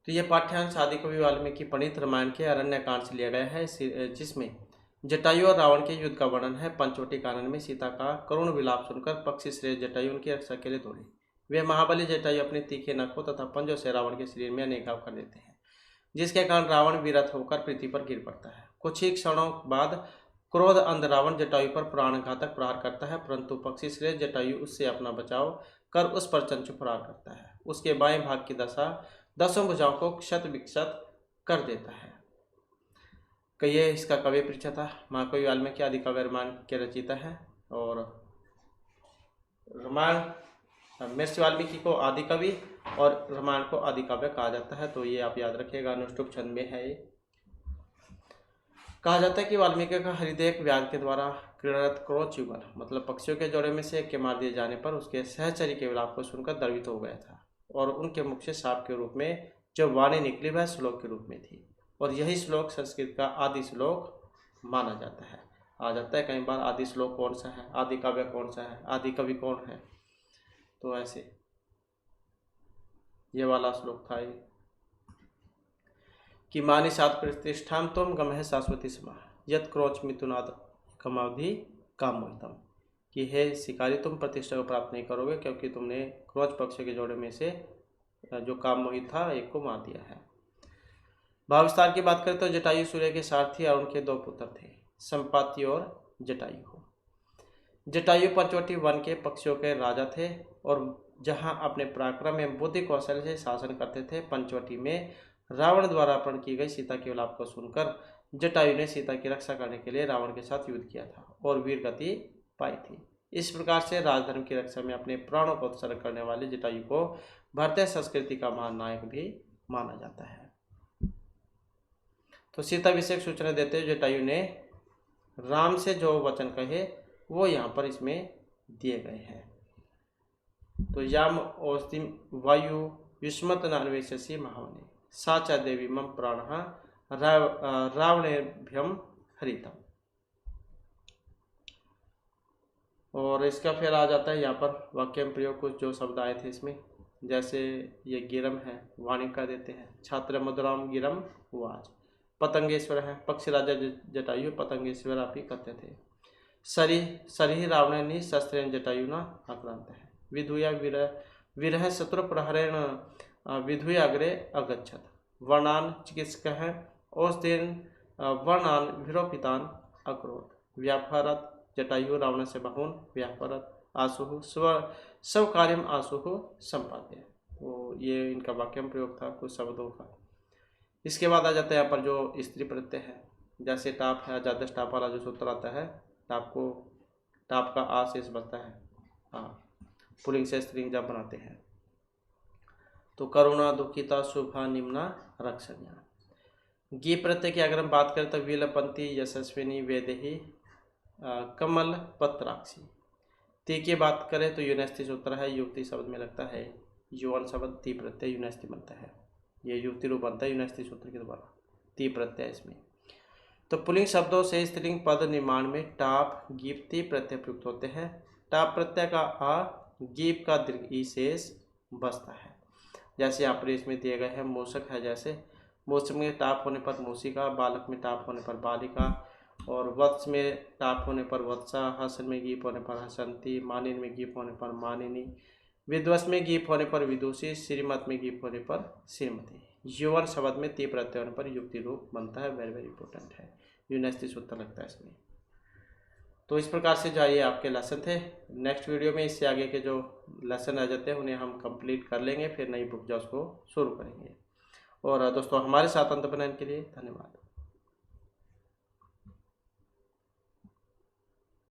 तो ये पाठ्यांश आदिकवि वाल्मीकि प्रणीत रामायण के अरण्यकांड से लिया गया है, जिसमें जटायु और रावण के युद्ध का वर्णन है। पंचवटी कानन में सीता का करुण विलाप सुनकर पक्षी श्रेष्ठ जटायु उनकी रक्षा के लिए दौड़े। वे महाबली जटायु अपने तीखे नखों तथा पंजों से रावण के शरीर में अनेक घाव कर देते हैं, जिसके कारण रावण विरत होकर पृथ्वी पर गिर पड़ता है। कुछ ही क्षणों बाद क्रोध अंध रावण जटायु पर प्राणघातक प्रहार करता है, परंतु पक्षी श्रेष्ठ जटायु उससे अपना बचाव कर उस पर चंचु प्रहार करता है। उसके बाएं भाग की दशा दसों भुजाओं को क्षत विक्षत कर देता है। ये इसका कवि परिचय था। महाकवि वाल्मीकि आदि काव्य रामायण के रचयिता है, और रामायण महर्षि वाल्मीकि को आदि कवि और रामायण को आदि काव्य कहा जाता है। तो ये आप याद रखिएगा, अनुष्टुप छंद में है। ये कहा जाता है कि वाल्मीकि का हरिदेव व्याध के द्वारा क्रीड़ारत क्रोध युगल, मतलब पक्षियों के जोड़े में से एक के मार दिए जाने पर उसके सहचरी के विलाप को सुनकर द्रवित हो गया था, और उनके मुख से साप के रूप में जो वाणी निकली वह श्लोक के रूप में थी, और यही श्लोक संस्कृत का आदि श्लोक माना जाता है। आ जाता है कई बार आदि श्लोक कौन सा है, आदि काव्य कौन सा है, आदि कवि कौन है। तो ऐसे ये वाला श्लोक था ये कि मानि सात प्रतिष्ठाम तुम गमह शाश्वती समा यत क्रोच मिथुनाद कमावधि काम मोहितम, कि हे शिकारी तुम प्रतिष्ठा को प्राप्त नहीं करोगे, क्योंकि तुमने क्रोच पक्ष के जोड़े में से जो काम मोहित था एक को मार दिया है। भाव विस्तार की बात करें तो जटायु सूर्य के सारथी और उनके दो पुत्र थे, संपाति और जटायु। जटायु पंचवटी वन के पक्षियों के राजा थे, और जहां अपने पराक्रम एवं बुद्धि कौशल से शासन करते थे। पंचवटी में रावण द्वारा अपहरण की गई सीता के विलाप को सुनकर जटायु ने सीता की रक्षा करने के लिए रावण के साथ युद्ध किया था और वीर गति पाई थी। इस प्रकार से राजधर्म की रक्षा में अपने प्राणों को उत्सर्ग करने वाले जटायु को भारतीय संस्कृति का महान नायक भी माना जाता है। तो सीता विषय सूचना देते हुए जटायु ने राम से जो वचन कहे वो यहाँ पर इसमें दिए गए हैं। तो याम औषधिम वायु विस्मत नान्वेषसी महावने साचा देवी मम प्राण रावणेभ्यम हरितम। और इसका फिर आ जाता है यहाँ पर वाक्य में प्रयोग, कुछ जो शब्द आए थे इसमें, जैसे ये गिरम है वाणी का देते हैं, छात्र मधुराम गिरम वाज, पतंगेश्वर है, पक्षी राजा जटायु पतंगेश्वर आप ही कहते थे। सरी रावण शस्त्रेण जटायु न आक्रांत है, विधुया विरह शत्रु प्रहरेण विधुया अग्रे अगच्छत, वर्णान चिकित्सक है औषधेन वर्णान विरोपितान अक्रोध, व्यापारत जटायु रावण से बहुन व्यापारत आसुहु स्व कार्यम आसुहु संपाद्य। तो ये इनका वाक्य में प्रयोग था कुछ शब्दों का। इसके बाद आ जाता है यहाँ पर जो स्त्री प्रत्यय है, जैसे टाप है, जादश टाप वाला जो सूत्र आता है, टाप का आ शेष बनता है, पुलिंग से स्त्रीलिंग जब बनाते हैं। तो करुणा दुखिता शुभा निम्ना रक्षण्या। गी प्रत्यय की अगर हम बात करें तो विलपंती यशस्विनी वेदेही कमल पत्राक्षी। ती की बात करें तो यूनेस्ती सूत्र है, युक्ति शब्द में लगता है युवन शब्द ती प्रत्यय यूनेस्ती बनता है, ये युक्ति रूप बनता है यूनेस्ती सूत्र के द्वारा, ती प्रत्यय इसमें। तो पुलिंग शब्दों से स्त्रीलिंग पद निर्माण में टाप गीप ती प्रत्यय प्रयुक्त होते हैं। टाप प्रत्यय का आ गीप का दीर्घ ई शेष बसता है। जैसे यहाँ पर इसमें दिए गए हैं मूषक है, जैसे मूषक में टाप होने पर मूषिका, बालक में टाप होने पर बालिका, और वत्स में टाप होने पर वत्सा, हसन में गीप होने पर हसंती, मानिन में गीप होने पर मानिनी, विद्वस में गीप होने पर विदुषी, श्रीमत में गीप होने पर श्रीमती। युवन शब्द में ती प्रत्यय होने पर युक्ति रूप बनता है, वेरी वेरी इंपॉर्टेंट है, यूनेस्ती सूत्र लगता है इसमें। तो इस प्रकार से जो ये आपके लेसन थे। नेक्स्ट वीडियो में इससे आगे के जो लेसन रह जाते हैं उन्हें हम कंप्लीट कर लेंगे, फिर नई बुक जो उसको शुरू करेंगे। और दोस्तों हमारे साथ अंत बनाने के लिए धन्यवाद।